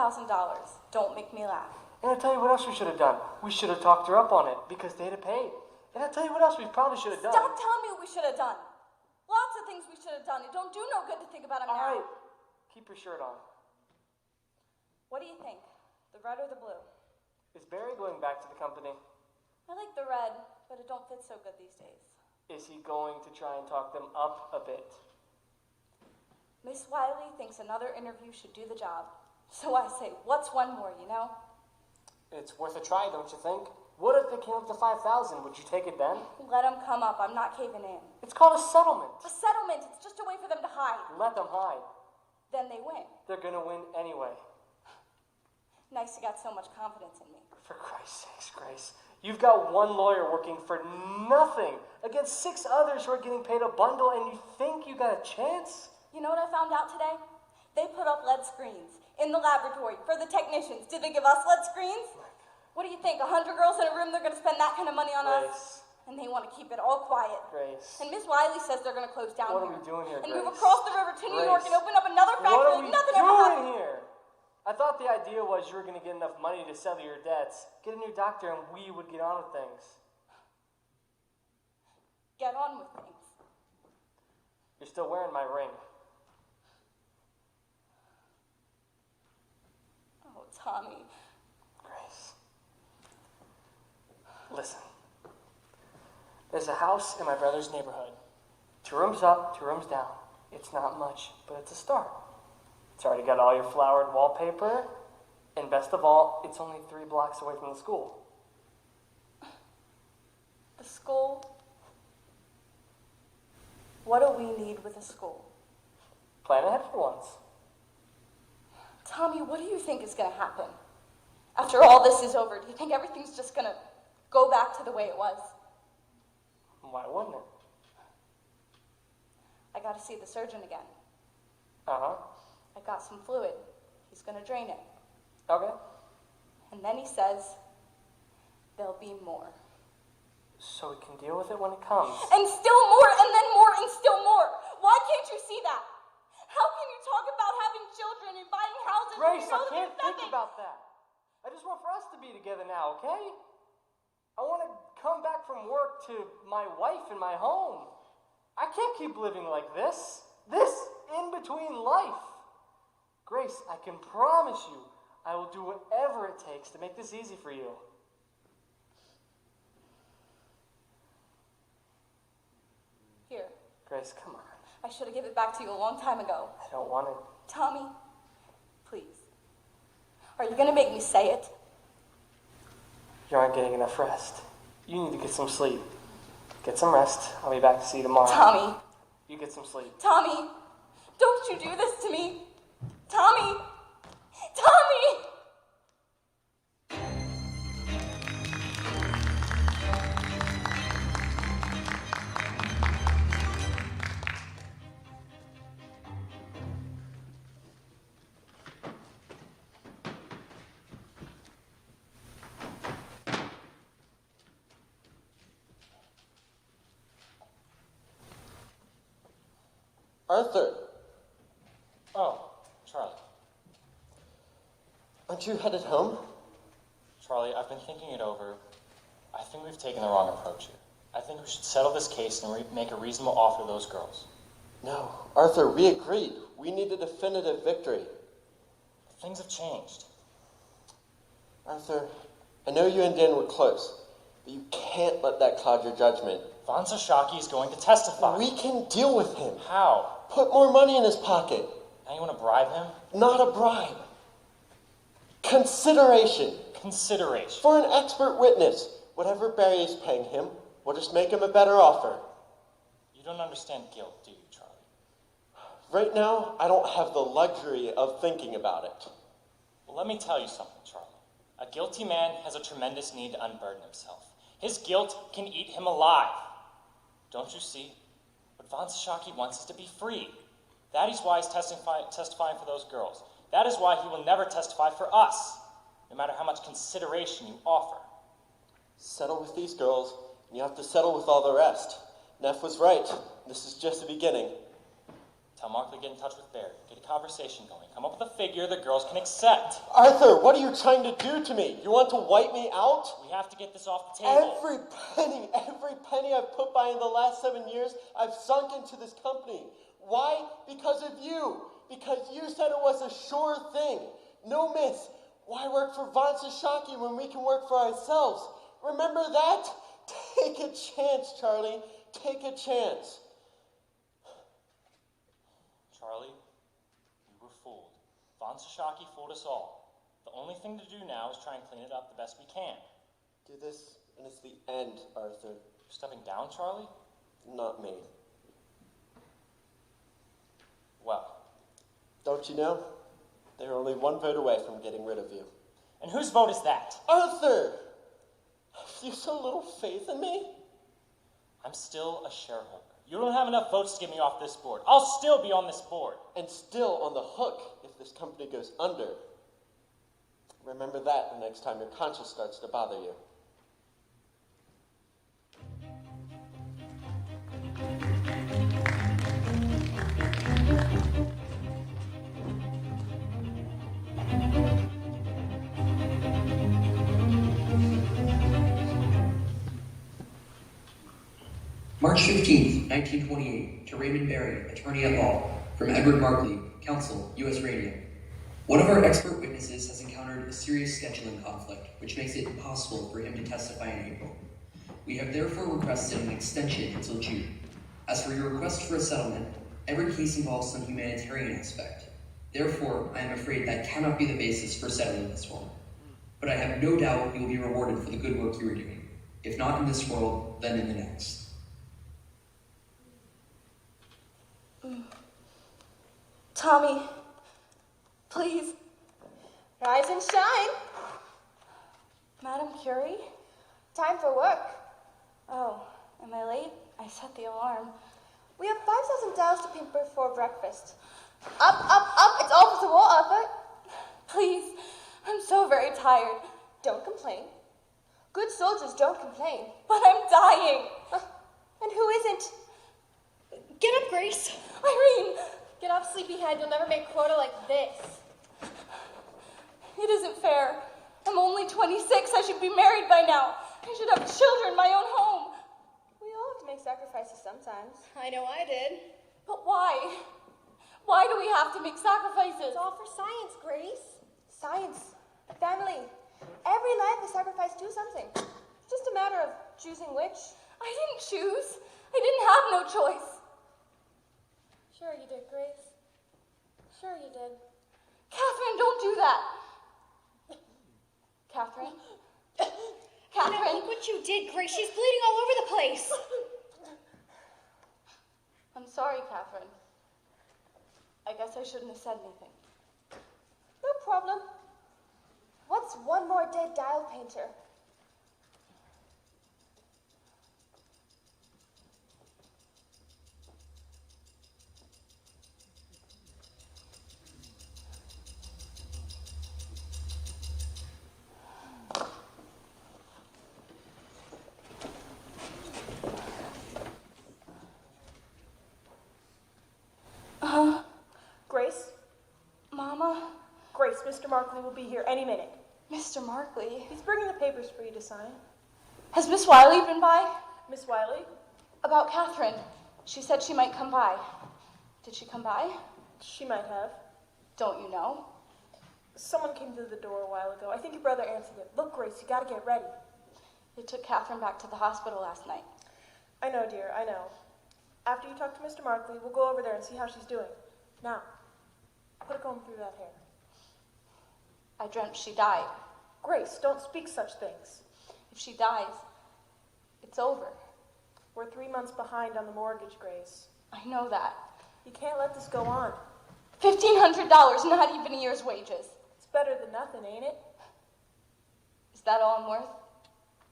L: Don't make me laugh.
J: And I'll tell you what else we should have done. We should have talked her up on it because they'd have paid. And I'll tell you what else we probably should have done.
L: Stop telling me what we should have done. Lots of things we should have done. It don't do no good to think about them now.
J: All right. Keep your shirt on.
L: What do you think? The red or the blue?
J: Is Barry going back to the company?
L: I like the red, but it don't fit so good these days.
J: Is he going to try and talk them up a bit?
L: Miss Wiley thinks another interview should do the job. So I say, what's one more, you know?
J: It's worth a try, don't you think? What if they came up to 5,000? Would you take it then?
L: Let them come up. I'm not caving in.
J: It's called a settlement.
L: A settlement. It's just a way for them to hide.
J: Let them hide.
L: Then they win.
J: They're gonna win anyway.
L: Nice you got so much confidence in me.
J: For Christ's sakes, Grace. You've got one lawyer working for nothing against 6 others who are getting paid a bundle, and you think you got a chance?
L: You know what I found out today? They put up lead screens in the laboratory for the technicians. Did they give us lead screens? What do you think? 100 girls in a room, they're going to spend that kind of money on us? And they want to keep it all quiet.
J: Grace.
L: And Miss Wiley says they're going to close down
J: What
L: here.
J: are we doing here,
L: and
J: Grace?
L: move across the river to New York and open up another factory.
J: What are we
L: Nothing ever happened.
J: doing here? I thought the idea was you were going to get enough money to settle your debts, get a new doctor, and we would get on with things.
L: Get on with things.
J: You're still wearing my ring.
L: Oh, Tommy.
J: Grace. Listen. There's a house in my brother's neighborhood. 2 rooms up, 2 rooms down. It's not much, but it's a start. It's already got all your flowered wallpaper, and best of all, it's only 3 blocks away from the school.
L: The school? What do we need with a school?
J: Plan ahead for once.
L: Tommy, what do you think is going to happen? After all this is over, do you think everything's just going to go back to the way it was?
J: Why wouldn't it?
L: I got to see the surgeon again.
J: Uh-huh.
L: I got some fluid. He's going to drain it.
J: Okay.
L: And then he says, there'll be more.
J: So we can deal with it when it comes.
L: And still more, and then more, and still more. Why can't you see that? How can you talk about having children and buying houses?
J: Grace,
L: when you know
J: I
L: that
J: can't
L: there's
J: think
L: nothing?
J: about that. I just want for us to be together now, okay? I want to come back from work to my wife and my home. I can't keep living like this. This in between life. Grace, I can promise you, I will do whatever it takes to make this easy for you.
L: Here.
J: Grace, come on.
L: I should have given it back to you a long time ago.
J: I don't want it.
L: Tommy, please. Are you going to make me say it?
J: You aren't getting enough rest. You need to get some sleep. Get some rest. I'll be back to see you tomorrow.
L: Tommy.
J: You get some sleep.
L: Tommy, don't you do this to me. Tommy. Tommy!
I: Arthur,
D: Oh, Charlie.
I: aren't you headed home?
D: Charlie, I've been thinking it over. I think we've taken the wrong approach here. I think we should settle this case and make a reasonable offer to those girls.
I: No, Arthur, we agreed. We need a definitive victory.
D: But things have changed.
I: Arthur, I know you and Dan were close, but you can't let that cloud your judgment.
D: Von Sashaki is going to testify.
I: We can deal with him.
D: How?
I: Put more money in his pocket.
D: Now you want to bribe him?
I: Not a bribe. Consideration.
D: Consideration.
I: For an expert witness. Whatever Barry is paying him, we'll just make him a better offer.
D: You don't understand guilt, do you, Charlie?
I: Right now, I don't have the luxury of thinking about it.
D: Well, let me tell you something, Charlie. A guilty man has a tremendous need to unburden himself. His guilt can eat him alive. Don't you see? What Von Sashaki wants is to be free. That is why he's testifying for those girls. That is why he will never testify for us, no matter how much consideration you offer.
I: Settle with these girls, and you have to settle with all the rest. Neff was right. This is just the beginning.
D: Tell Mark to get in touch with Barry. Get a conversation going. Come up with a figure the girls can accept.
I: Arthur, what are you trying to do to me? You want to wipe me out?
D: We have to get this off the table.
I: Every penny I've put by in the last 7 years, I've sunk into this company. Why? Because of you. Because you said it was a sure thing. No miss. Why work for Von Sashaki when we can work for ourselves? Remember that? Take a chance, Charlie. Take a chance.
D: Charlie, we were fooled. Von Sashaki fooled us all. The only thing to do now is try and clean it up the best we can.
I: Do this, and it's the end, Arthur.
D: You're stepping down, Charlie?
I: Not me.
D: Well.
I: Don't you know? They're only one vote away from getting rid of you.
D: And whose vote is that?
I: Arthur! Have you so little faith in me?
D: I'm still a shareholder. You don't have enough votes to get me off this board. I'll still be on this board.
I: And still on the hook if this company goes under. Remember that the next time your conscience starts to bother you.
S: March 15th, 1928, to Raymond Berry, attorney at law, from Edward Markley, counsel, U.S. Radium. One of our expert witnesses has encountered a serious scheduling conflict, which makes it impossible for him to testify in April. We have therefore requested an extension until June. As for your request for a settlement, every case involves some humanitarian aspect. Therefore, I am afraid that cannot be the basis for settling this one. But I have no doubt you will be rewarded for the good work you are doing. If not in this world, then in the next.
L: Tommy, please, rise and shine. Madam Curie, time for work. Oh, am I late? I set the alarm. We have 5,000 dials to paint before breakfast. Up, it's all for the wall, up it. Please, I'm so very tired. Don't complain. Good soldiers don't complain, but I'm dying. And who isn't?
E: Get up, Grace.
L: Irene!
E: Get up, sleepyhead. You'll never make quota like this.
L: It isn't fair. I'm only 26. I should be married by now. I should have children, my own home. We all have to make sacrifices sometimes.
E: I know I did.
L: But why? Why do we have to make sacrifices?
E: It's all for science, Grace.
L: Science, family. Every life is sacrificed to something. It's just a matter of choosing which. I didn't choose. I didn't have no choice.
E: Sure you did, Grace. Sure you did.
L: Catherine, don't do that. Catherine. Catherine.
E: Now, look what you did, Grace. She's bleeding all over the place.
L: I'm sorry, Catherine. I guess I shouldn't have said anything. No problem. What's one more dead dial painter?
G: Mr. Markley will be here any minute.
N: Mr. Markley?
G: He's bringing the papers for you to sign.
N: Has Miss Wiley been by?
G: Miss Wiley?
N: About Catherine. She said she might come by. Did she come by?
G: She might have.
N: Don't you know?
G: Someone came through the door a while ago. I think your brother answered it. Look, Grace, you gotta get ready.
N: They took Catherine back to the hospital last night.
G: I know, dear, I know. After you talk to Mr. Markley, we'll go over there and see how she's doing. Now, put a comb through that hair.
N: I dreamt she died.
G: Grace, don't speak such things.
N: If she dies, it's over.
G: We're 3 months behind on the mortgage, Grace.
N: I know that.
G: You can't let this go on.
N: $1,500, not even a year's wages.
G: It's better than nothing, ain't it?
N: Is that all I'm worth?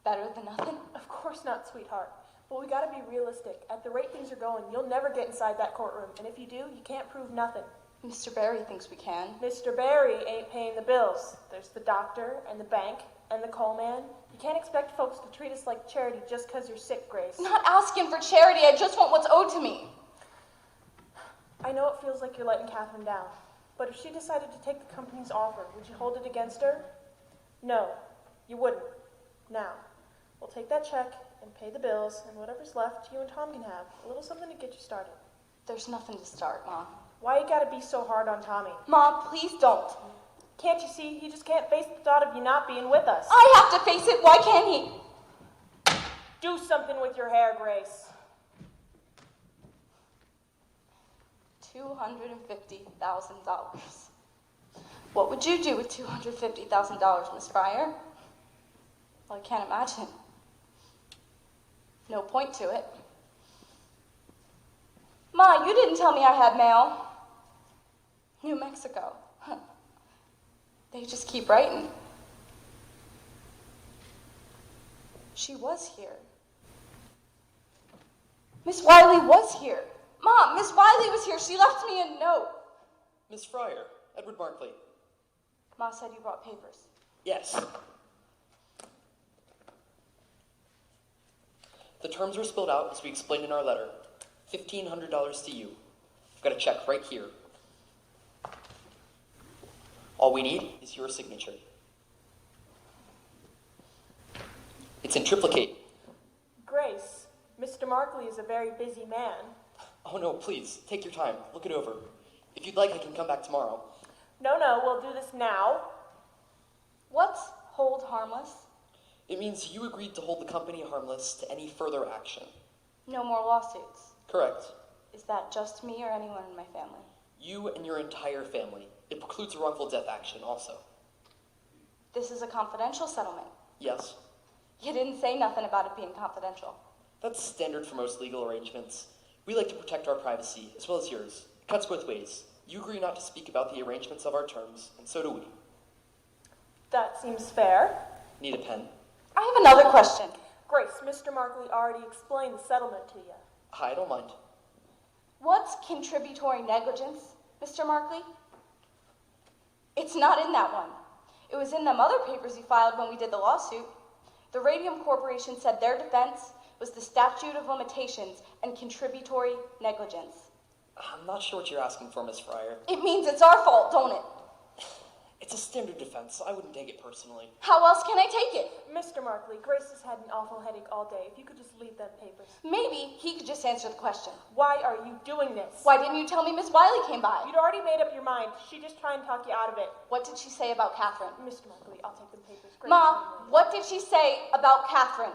N: Better than nothing?
G: Of course not, sweetheart. But we gotta be realistic. At the rate things are going, you'll never get inside that courtroom. And if you do, you can't prove nothing.
N: Mr. Barry thinks we can.
G: Mr. Barry ain't paying the bills. There's the doctor and the bank and the coal man. You can't expect folks to treat us like charity just because you're sick, Grace.
N: I'm not asking for charity. I just want what's owed to me.
G: I know it feels like you're letting Catherine down. But if she decided to take the company's offer, would you hold it against her? No, you wouldn't. Now, we'll take that check and pay the bills, and whatever's left, you and Tom can have. A little something to get you started.
N: There's nothing to start, Mom.
G: Why you gotta be so hard on Tommy?
N: Mom, please don't.
G: Can't you see? He just can't face the thought of you not being with us.
N: I have to face it. Why can't he?
G: Do something with your hair, Grace.
N: $250,000. What would you do with $250,000, Miss Fryer? Well, I can't imagine. No point to it. Ma, you didn't tell me I had mail. New Mexico. Huh. They just keep writing. She was here. Miss Wiley was here. Mom, Miss Wiley was here. She left me a note.
H: Miss Fryer, Edward Markley.
N: Ma said you brought papers.
H: Yes. The terms were spelled out as we explained in our letter. $1,500 to you. I've got a check right here. All we need is your signature. It's in triplicate.
G: Grace, Mr. Markley is a very busy man.
H: Oh no, please, take your time. Look it over. If you'd like, I can come back tomorrow.
G: No, we'll do this now.
N: What's hold harmless?
H: It means you agreed to hold the company harmless to any further action.
N: No more lawsuits.
H: Correct.
N: Is that just me or anyone in my family?
H: You and your entire family. It precludes a wrongful death action also.
N: This is a confidential settlement.
H: Yes.
N: You didn't say nothing about it being confidential.
H: That's standard for most legal arrangements. We like to protect our privacy, as well as yours. It cuts both ways. You agree not to speak about the arrangements of our terms, and so do we.
G: That seems fair.
H: Need a pen?
N: I have another question.
G: Grace, Mr. Markley already explained the settlement to you.
H: I don't mind.
N: What's contributory negligence, Mr. Markley? It's not in that one. It was in them other papers you filed when we did the lawsuit. The Radium Corporation said their defense was the statute of limitations and contributory negligence.
H: I'm not sure what you're asking for, Miss Fryer.
N: It means it's our fault, don't it?
H: It's a standard defense. I wouldn't take it personally.
N: How else can I take it?
G: Mr. Markley, Grace has had an awful headache all day. If you could just leave them papers.
N: Maybe he could just answer the question.
G: Why are you doing this?
N: Why didn't you tell me Miss Wiley came by?
G: You'd already made up your mind. She just tried to talk you out of it.
N: What did she say about Catherine?
G: Mr. Markley, I'll take them papers. Grace,
N: Ma, what did she say about Catherine?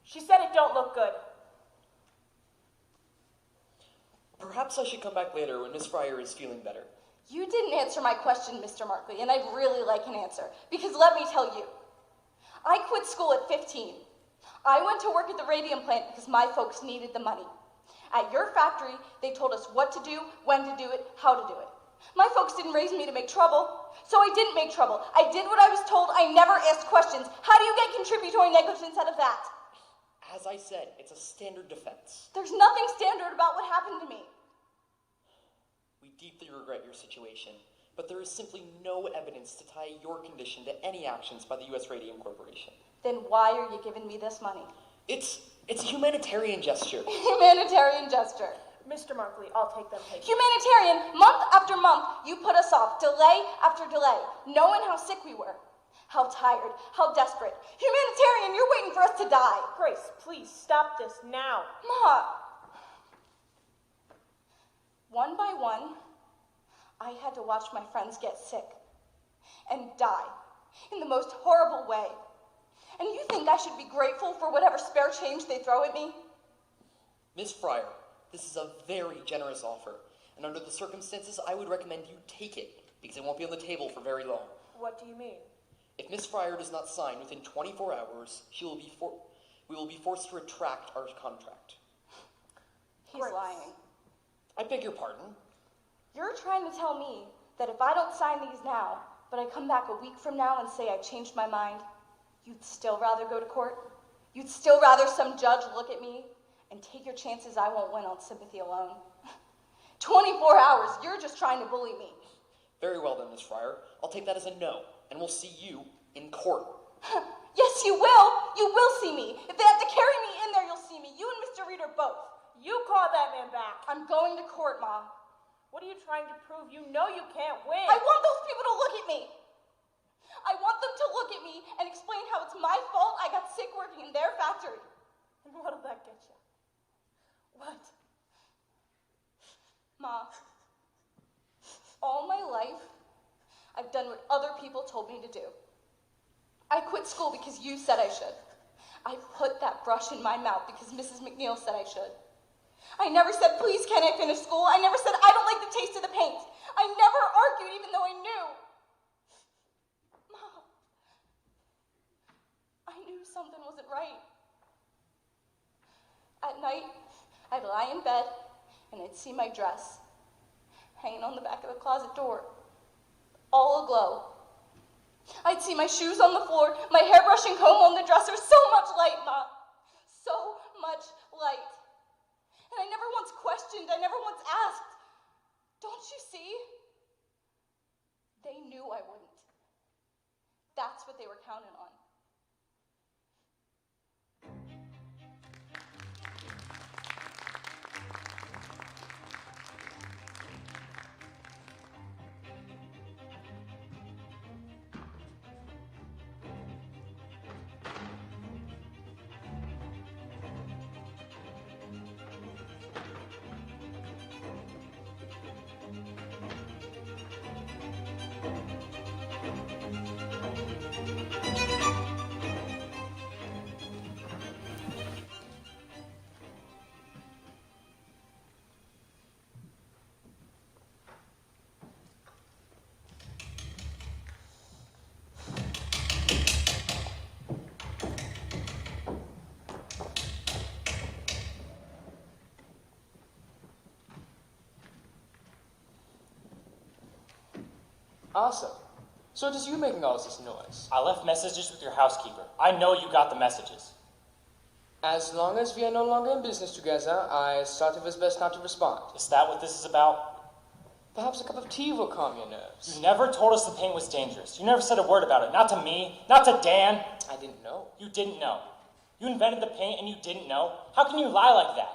G: She said it don't look good.
H: Perhaps I should come back later when Miss Fryer is feeling better.
N: You didn't answer my question, Mr. Markley, and I'd really like an answer. Because let me tell you, I quit school at 15. I went to work at the radium plant because my folks needed the money. At your factory, they told us what to do, when to do it, how to do it. My folks didn't raise me to make trouble, so I didn't make trouble. I did what I was told. I never asked questions. How do you get contributory negligence out of that?
H: As I said, it's a standard defense.
N: There's nothing standard about what happened to me.
H: We deeply regret your situation, but there is simply no evidence to tie your condition to any actions by the U.S. Radium Corporation.
N: Then why are you giving me this money?
H: It's a humanitarian gesture.
N: Humanitarian gesture.
G: Mr. Markley, I'll take them patients.
L: Humanitarian, month after month, you put us off, delay after delay, knowing how sick we were, how tired, how desperate. Humanitarian, you're waiting for us to die.
G: Grace, please stop this now.
L: Ma. One by one, I had to watch my friends get sick and die in the most horrible way. And you think I should be grateful for whatever spare change they throw at me?
H: Miss Fryer, this is a very generous offer, and under the circumstances, I would recommend you take it, because it won't be on the table for very long.
G: What do you mean?
H: If Miss Fryer does not sign within 24 hours, we will be forced to retract our contract.
L: He's lying.
H: I beg your pardon?
L: You're trying to tell me that if I don't sign these now, but I come back a week from now and say I changed my mind, you'd still rather go to court? You'd still rather some judge look at me and take your chances I won't win on sympathy alone? 24 hours, you're just trying to bully me.
H: Very well then, Miss Fryer. I'll take that as a no, and we'll see you in court.
L: Yes, you will. You will see me. If they have to carry me in there, you'll see me. You and Mr. Reeder both.
G: You call that man back.
L: I'm going to court, Ma.
G: What are you trying to prove? You know you can't win.
L: I want those people to look at me. I want them to look at me and explain how it's my fault I got sick working in their factory.
G: And what'll that get you? What?
L: Ma, all my life, I've done what other people told me to do. I quit school because you said I should. I put that brush in my mouth because Mrs. McNeil said I should. I never said, please, can I finish school? I never said, I don't like the taste of the paint. I never argued even though I knew. Mom, I knew something wasn't right. At night, I'd lie in bed and I'd see my dress hanging on the back of the closet door, all aglow. I'd see my shoes on the floor, my hairbrush and comb on the dresser. So much light, Ma. So much light. And I never once questioned, I never once asked. Don't you see? They knew I wouldn't. That's what they were counting on.
P: Awesome. So it is you making all this noise?
D: I left messages with your housekeeper. I know you got the messages.
P: As long as we are no longer in business together, I thought it was best not to respond.
D: Is that what this is about?
P: Perhaps a cup of tea will calm your nerves.
D: You never told us the paint was dangerous. You never said a word about it. Not to me, not to Dan.
P: I didn't know.
D: You didn't know. You invented the paint and you didn't know? How can you lie like that?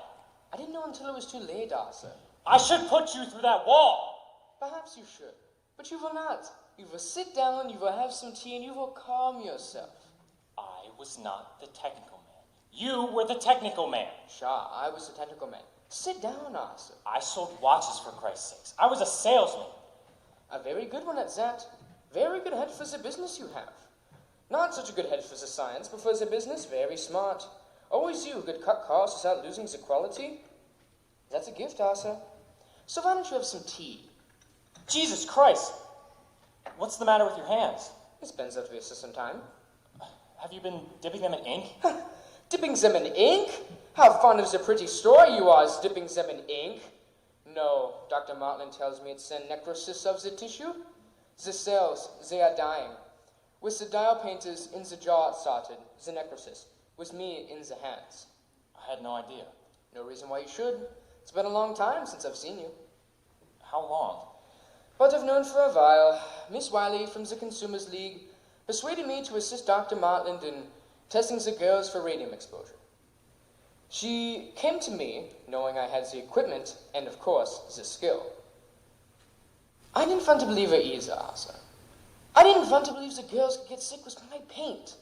P: I didn't know until it was too late, Arthur.
D: I should put you through that wall.
P: Perhaps you should. But you will not. You will sit down, you will have some tea, and you will calm yourself.
D: I was not the technical man. You were the technical man.
P: Sure, I was the technical man. Sit down, Arthur.
D: I sold watches, for Christ's sakes. I was a salesman.
P: A very good one at that. Very good head for the business you have. Not such a good head for the science, but for the business, very smart. Always you who could cut costs without losing the quality. That's a gift, Arthur. So why don't you have some tea?
D: Jesus Christ! What's the matter with your hands?
P: It bends out waste some time.
D: Have you been dipping them in ink?
P: Dipping them in ink? How fond of the pretty story you are, dipping them in ink. No, Dr. Martlin tells me it's the necrosis of the tissue. The cells, they are dying. With the dial painters in the jaw started, the necrosis. With me in the hands.
D: I had no idea.
P: No reason why you should. It's been a long time since I've seen you.
D: How long?
P: But I've known for a while. Miss Wiley from the Consumers League persuaded me to assist Dr. Martland in testing the girls for radium exposure. She came to me, knowing I had the equipment and, of course, the skill. I didn't want to believe her either, Arthur. I didn't want to believe the girls could get sick with my paint.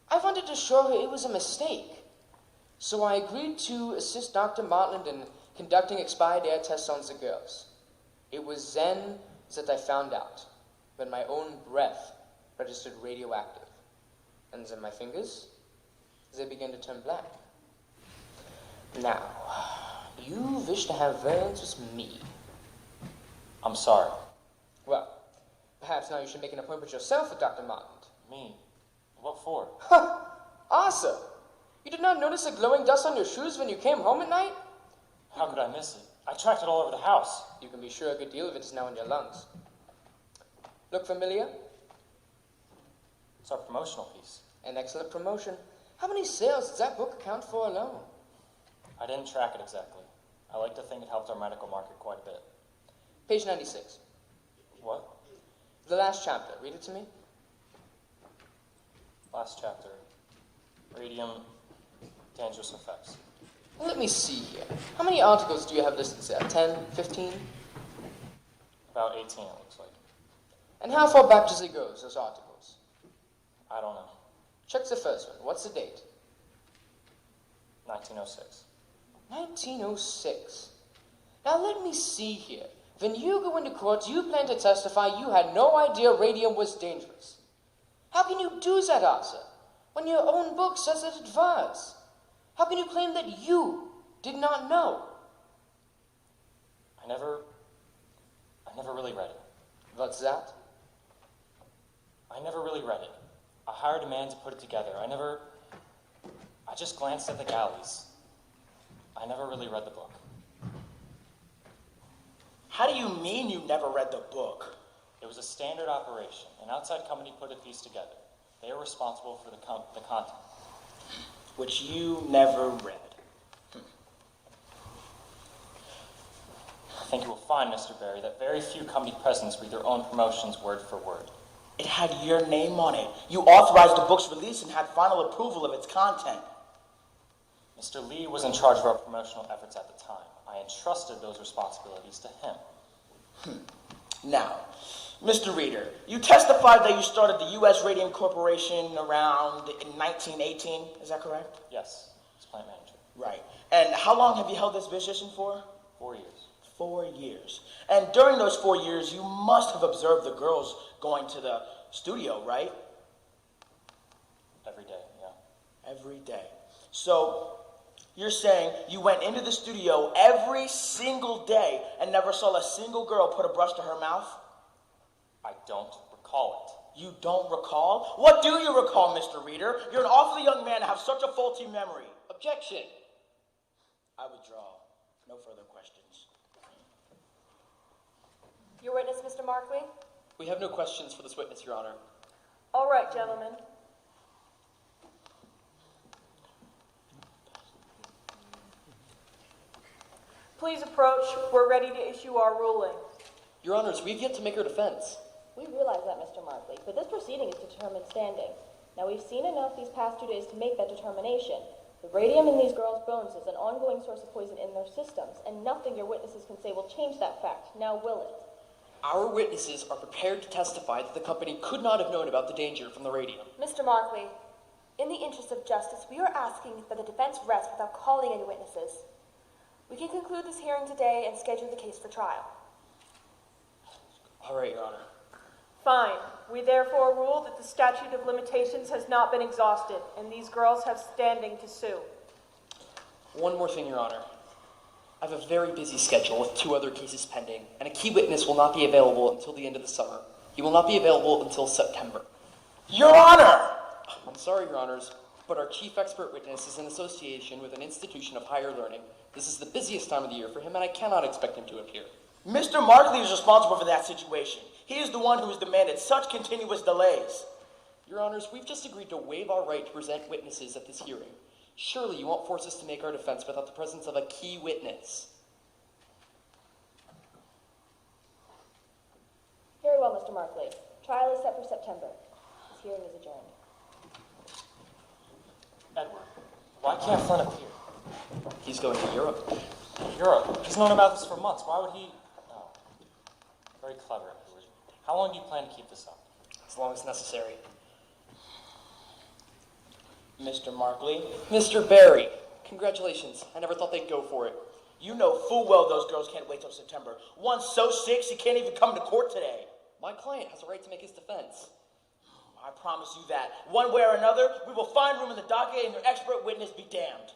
P: I wanted to show her it was a mistake. So I agreed to assist Dr. Martland in conducting expired air tests on the girls. It was then that I found out, when my own breath registered radioactive. And then my fingers, they began to turn black. Now, you wish to have words with me.
D: I'm sorry.
P: Well, perhaps now you should make an appointment yourself with Dr. Martland.
D: Me? What for?
P: Huh! Arthur! You did not notice the glowing dust on your shoes when you came home at night?
D: How could I miss it? I tracked it all over the house.
P: You can be sure a good deal of it is now in your lungs. Look familiar?
D: It's our promotional piece.
P: An excellent promotion. How many sales does that book account for alone?
D: I didn't track it exactly. I like to think it helped our medical market quite a bit.
P: Page 96.
D: What?
P: The last chapter. Read it to me.
D: Last chapter. Radium, dangerous effects.
P: Well, let me see here. How many articles do you have listed there? 10? 15?
D: About 18, it looks like.
P: And how far back does it go, those articles?
D: I don't know.
P: Check the first one. What's the date?
D: 1906.
P: 1906. Now let me see here. When you go into court, you plan to testify you had no idea radium was dangerous. How can you do that, Arthur, when your own book says that it was? How can you claim that you did not know?
D: I never really read it.
P: What's that?
D: I never really read it. I hired a man to put it together. I just glanced at the galleys. I never really read the book.
Q: How do you mean you never read the book?
D: It was a standard operation. An outside company put a piece together. They are responsible for the content.
Q: Which you never read.
D: I think you will find, Mr. Barry, that very few company presidents read their own promotions word for word.
Q: It had your name on it. You authorized the book's release and had final approval of its content.
D: Mr. Lee was in charge of our promotional efforts at the time. I entrusted those responsibilities to him.
Q: Now, Mr. Reader, you testified that you started the U.S. Radium Corporation around in 1918, is that correct?
D: Yes, as plant manager.
Q: Right. And how long have you held this position for?
D: 4 years.
Q: 4 years. And during those 4 years, you must have observed the girls going to the studio, right?
D: Every day, yeah.
Q: Every day. So, you're saying you went into the studio every single day and never saw a single girl put a brush to her mouth?
D: I don't recall
Q: it. You don't recall? What do you recall, Mr. Reader? You're an awfully young man to have such a faulty memory.
P: Objection.
Q: I withdraw. No further questions.
L: Your witness, Mr. Markley?
H: We have no questions for this witness, Your Honor.
G: All right, gentlemen. Please approach. We're ready to issue our ruling.
H: Your Honors, we've yet to make our defense.
T: We realize that, Mr. Markley, but this proceeding is to determine standing. Now, we've seen enough these past 2 days to make that determination. The radium in these girls' bones is an ongoing source of poison in their systems, and nothing your witnesses can say will change that fact. Now, will it?
H: Our witnesses are prepared to testify that the company could not have known about the danger from the radium.
L: Mr. Markley, in the interest of justice, we are asking that the defense rest without calling any witnesses. We can conclude this hearing today and schedule the case for trial.
H: All right, Your Honor.
G: Fine. We therefore rule that the statute of limitations has not been exhausted, and these girls have standing to sue.
H: One more thing, Your Honor. I have a very busy schedule with 2 other cases pending, and a key witness will not be available until the end of the summer. He will not be available until September.
Q: Your Honor!
H: I'm sorry, Your Honors, but our chief expert witness is in association with an institution of higher learning. This is the busiest time of the year for him, and I cannot expect him to appear.
Q: Mr. Markley is responsible for that situation. He is the one who has demanded such continuous delays.
H: Your Honors, we've just agreed to waive our right to present witnesses at this hearing. Surely you won't force us to make our defense without the presence of a key witness.
T: Very well, Mr. Markley. Trial is set for September. This hearing is adjourned.
D: Edward, why can't Flynn appear?
H: He's going to Europe.
D: Europe? He's known about this for months. Why would he? Oh, very clever. How long do you plan to keep this up?
H: As long as necessary.
Q: Mr. Markley?
H: Mr. Barry, congratulations. I never thought they'd go for it.
Q: You know full well those girls can't wait till September. One's so sick she can't even come to court today.
H: My client has a right to make his defense.
Q: I promise you that. One way or another, we will find room in the docket and your expert witness be damned.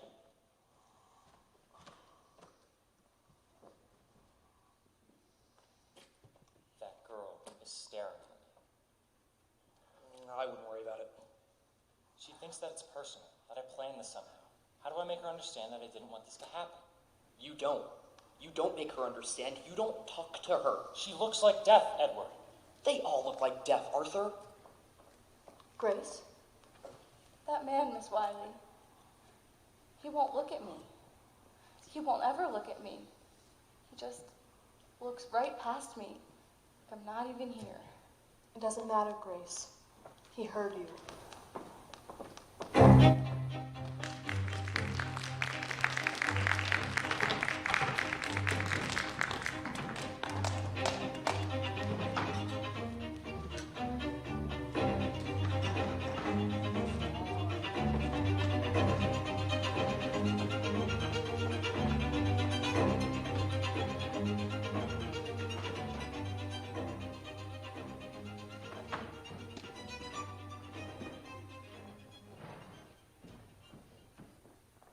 D: That girl is staring at me.
H: I wouldn't worry about it.
D: She thinks that it's personal, that I planned this somehow. How do I make her understand that I didn't want this to happen?
H: You don't. You don't make her understand. You don't talk to her.
D: She looks like death, Edward.
H: They all look like death, Arthur.
N: Grace?
K: That man, Miss Wiley, he won't look at me. He won't ever look at me. He just looks right past me, like I'm not even here.
N: It doesn't matter, Grace. He heard you.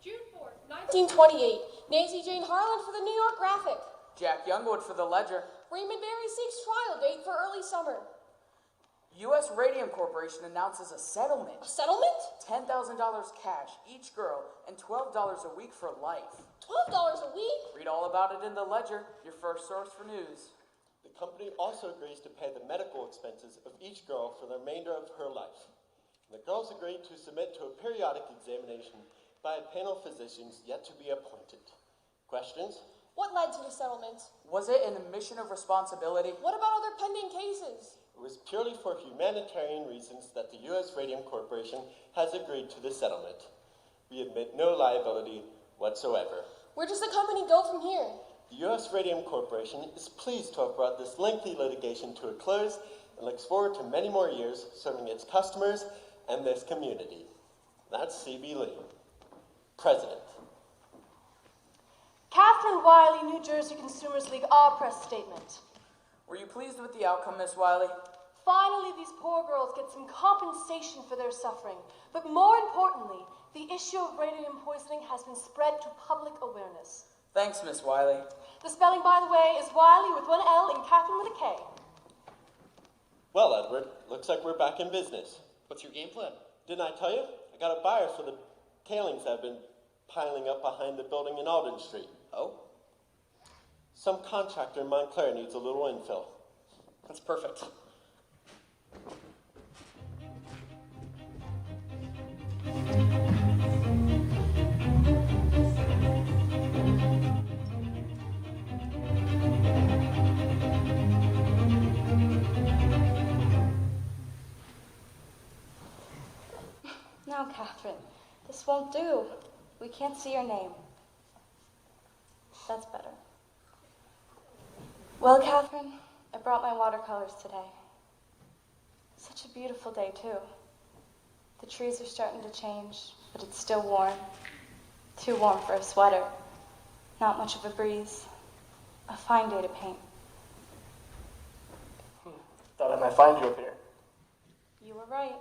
L: June 4th, 1928. Nancy Jane Harlan for the New York Graphic.
P: Jack Youngwood for the Ledger.
L: Raymond Barry seeks trial date for early summer.
P: U.S. Radium Corporation announces a settlement.
L: A settlement?
P: $10,000 cash, each girl, and $12 a week for life.
L: $12 a week?
P: Read all about it in the Ledger, your first source for news.
I: The company also agrees to pay the medical expenses of each girl for the remainder of her life. The girls agreed to submit to a periodic examination by a panel of physicians yet to be appointed. Questions?
L: What led to the settlement?
P: Was it an admission of responsibility?
L: What about other pending cases?
I: It was purely for humanitarian reasons that the U.S. Radium Corporation has agreed to the settlement. We admit no liability whatsoever.
L: Where does the company go from here?
I: The U.S. Radium Corporation is pleased to have brought this lengthy litigation to a close and looks forward to many more years serving its customers and this community. That's C.B. Lee, President.
N: Catherine Wiley, New Jersey Consumers League, our press statement.
P: Were you pleased with the outcome, Miss Wiley?
N: Finally, these poor girls get some compensation for their suffering. But more importantly, the issue of radium poisoning has been spread to public awareness.
P: Thanks, Miss Wiley.
N: The spelling, by the way, is Wiley with one L and Catherine with a K.
I: Well, Edward, looks like we're back in business.
H: What's your game plan?
I: Didn't I tell you? I got a buyer for the tailings that have been piling up behind the building in Alden Street.
H: Oh?
I: Some contractor in Montclair needs a little infill.
H: That's perfect.
K: Now, Catherine, this won't do. We can't see your name. That's better. Well, Catherine, I brought my watercolors today. Such a beautiful day, too. The trees are starting to change, but it's still warm. Too warm for a sweater. Not much of a breeze. A fine day to paint.
J: Thought I might find you up here.
K: You were right.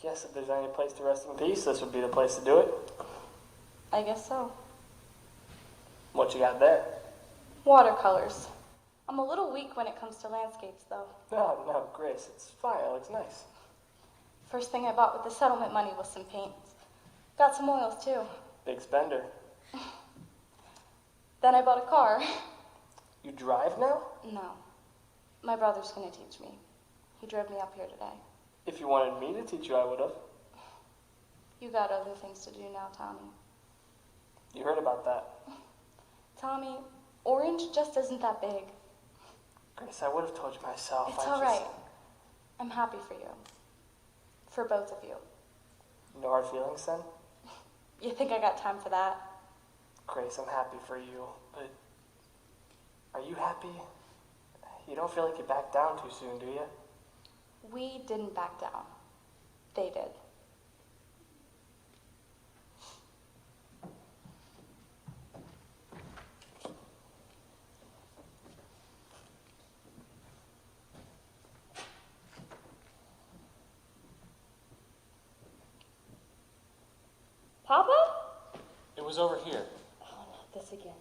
J: Guess if there's any place to rest in peace, this would be the place to do it.
K: I guess so.
J: What you got there?
K: Watercolors. I'm a little weak when it comes to landscapes, though.
J: No, Grace, it's fine. It looks nice.
K: First thing I bought with the settlement money was some paints. Got some oils, too.
J: Big spender.
K: Then I bought a car.
J: You drive now?
K: No. My brother's gonna teach me. He drove me up here today.
J: If you wanted me to teach you, I would have.
K: You got other things to do now, Tommy.
J: You heard about that.
K: Tommy, Orange just isn't that big.
J: Grace, I would have told you myself.
K: It's all right. I'm happy for you. For both of you.
J: No hard feelings, then?
L: You think I got time for that?
J: Grace, I'm happy for you, but are you happy? You don't feel like you backed down too soon, do you?
L: We didn't back down. They did. Papa?
U: It was over here.
L: Oh, not this again.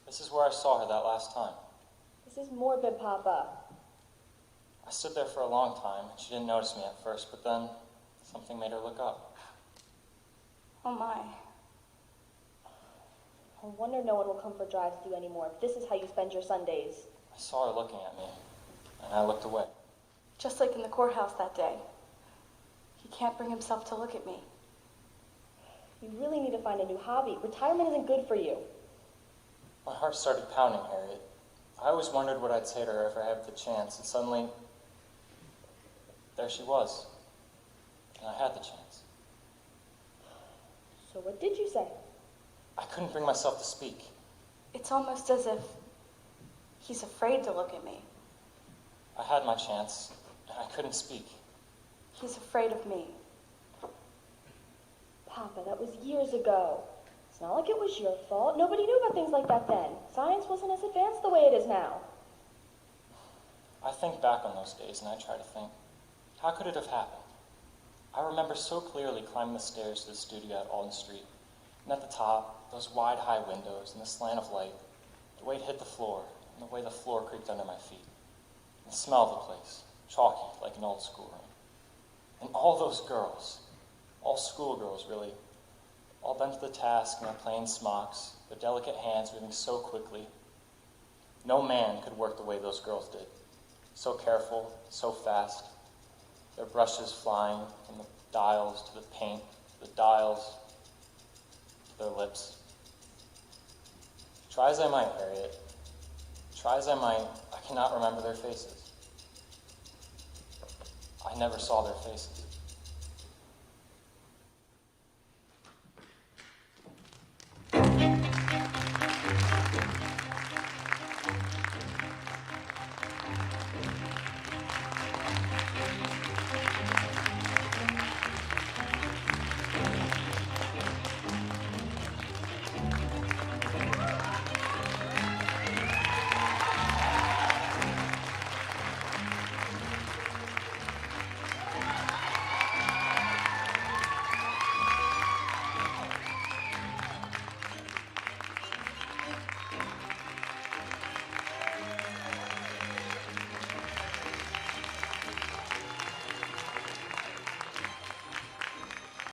U: This is where I saw her that last time.
L: This is morbid, Papa.
U: I stood there for a long time, and she didn't notice me at first, but then something made her look up.
L: Oh my. I wonder no one will come for drives with you anymore if this is how you spend your Sundays.
U: I saw her looking at me, and I looked away.
L: Just like in the courthouse that day. He can't bring himself to look at me. You really need to find a new hobby. Retirement isn't good for you.
U: My heart started pounding, Harriet. I always wondered what I'd say to her if I had the chance, and suddenly, there she was. And I had the chance.
L: So what did you say?
U: I couldn't bring myself to speak.
L: It's almost as if he's afraid to look at me.
U: I had my chance, and I couldn't speak.
L: He's afraid of me. Papa, that was years ago. It's not like it was your fault. Nobody knew about things like that then. Science wasn't as advanced the way it is now.
U: I think back on those days, and I try to think, how could it have happened? I remember so clearly climbing the stairs to the studio at Alden Street, and at the top, those wide, high windows and the slant of light, the way it hit the floor, and the way the floor creaked under my feet, and the smell of the place, chalky like an old schoolroom. And all those girls, all schoolgirls really, all bent to the task in their plain smocks, their delicate hands moving so quickly. No man could work the way those girls did. So careful, so fast, their brushes flying from the dials to the paint, to the dials, to their lips. Try as I might, Harriet, try as I might, I cannot remember their faces. I never saw their faces.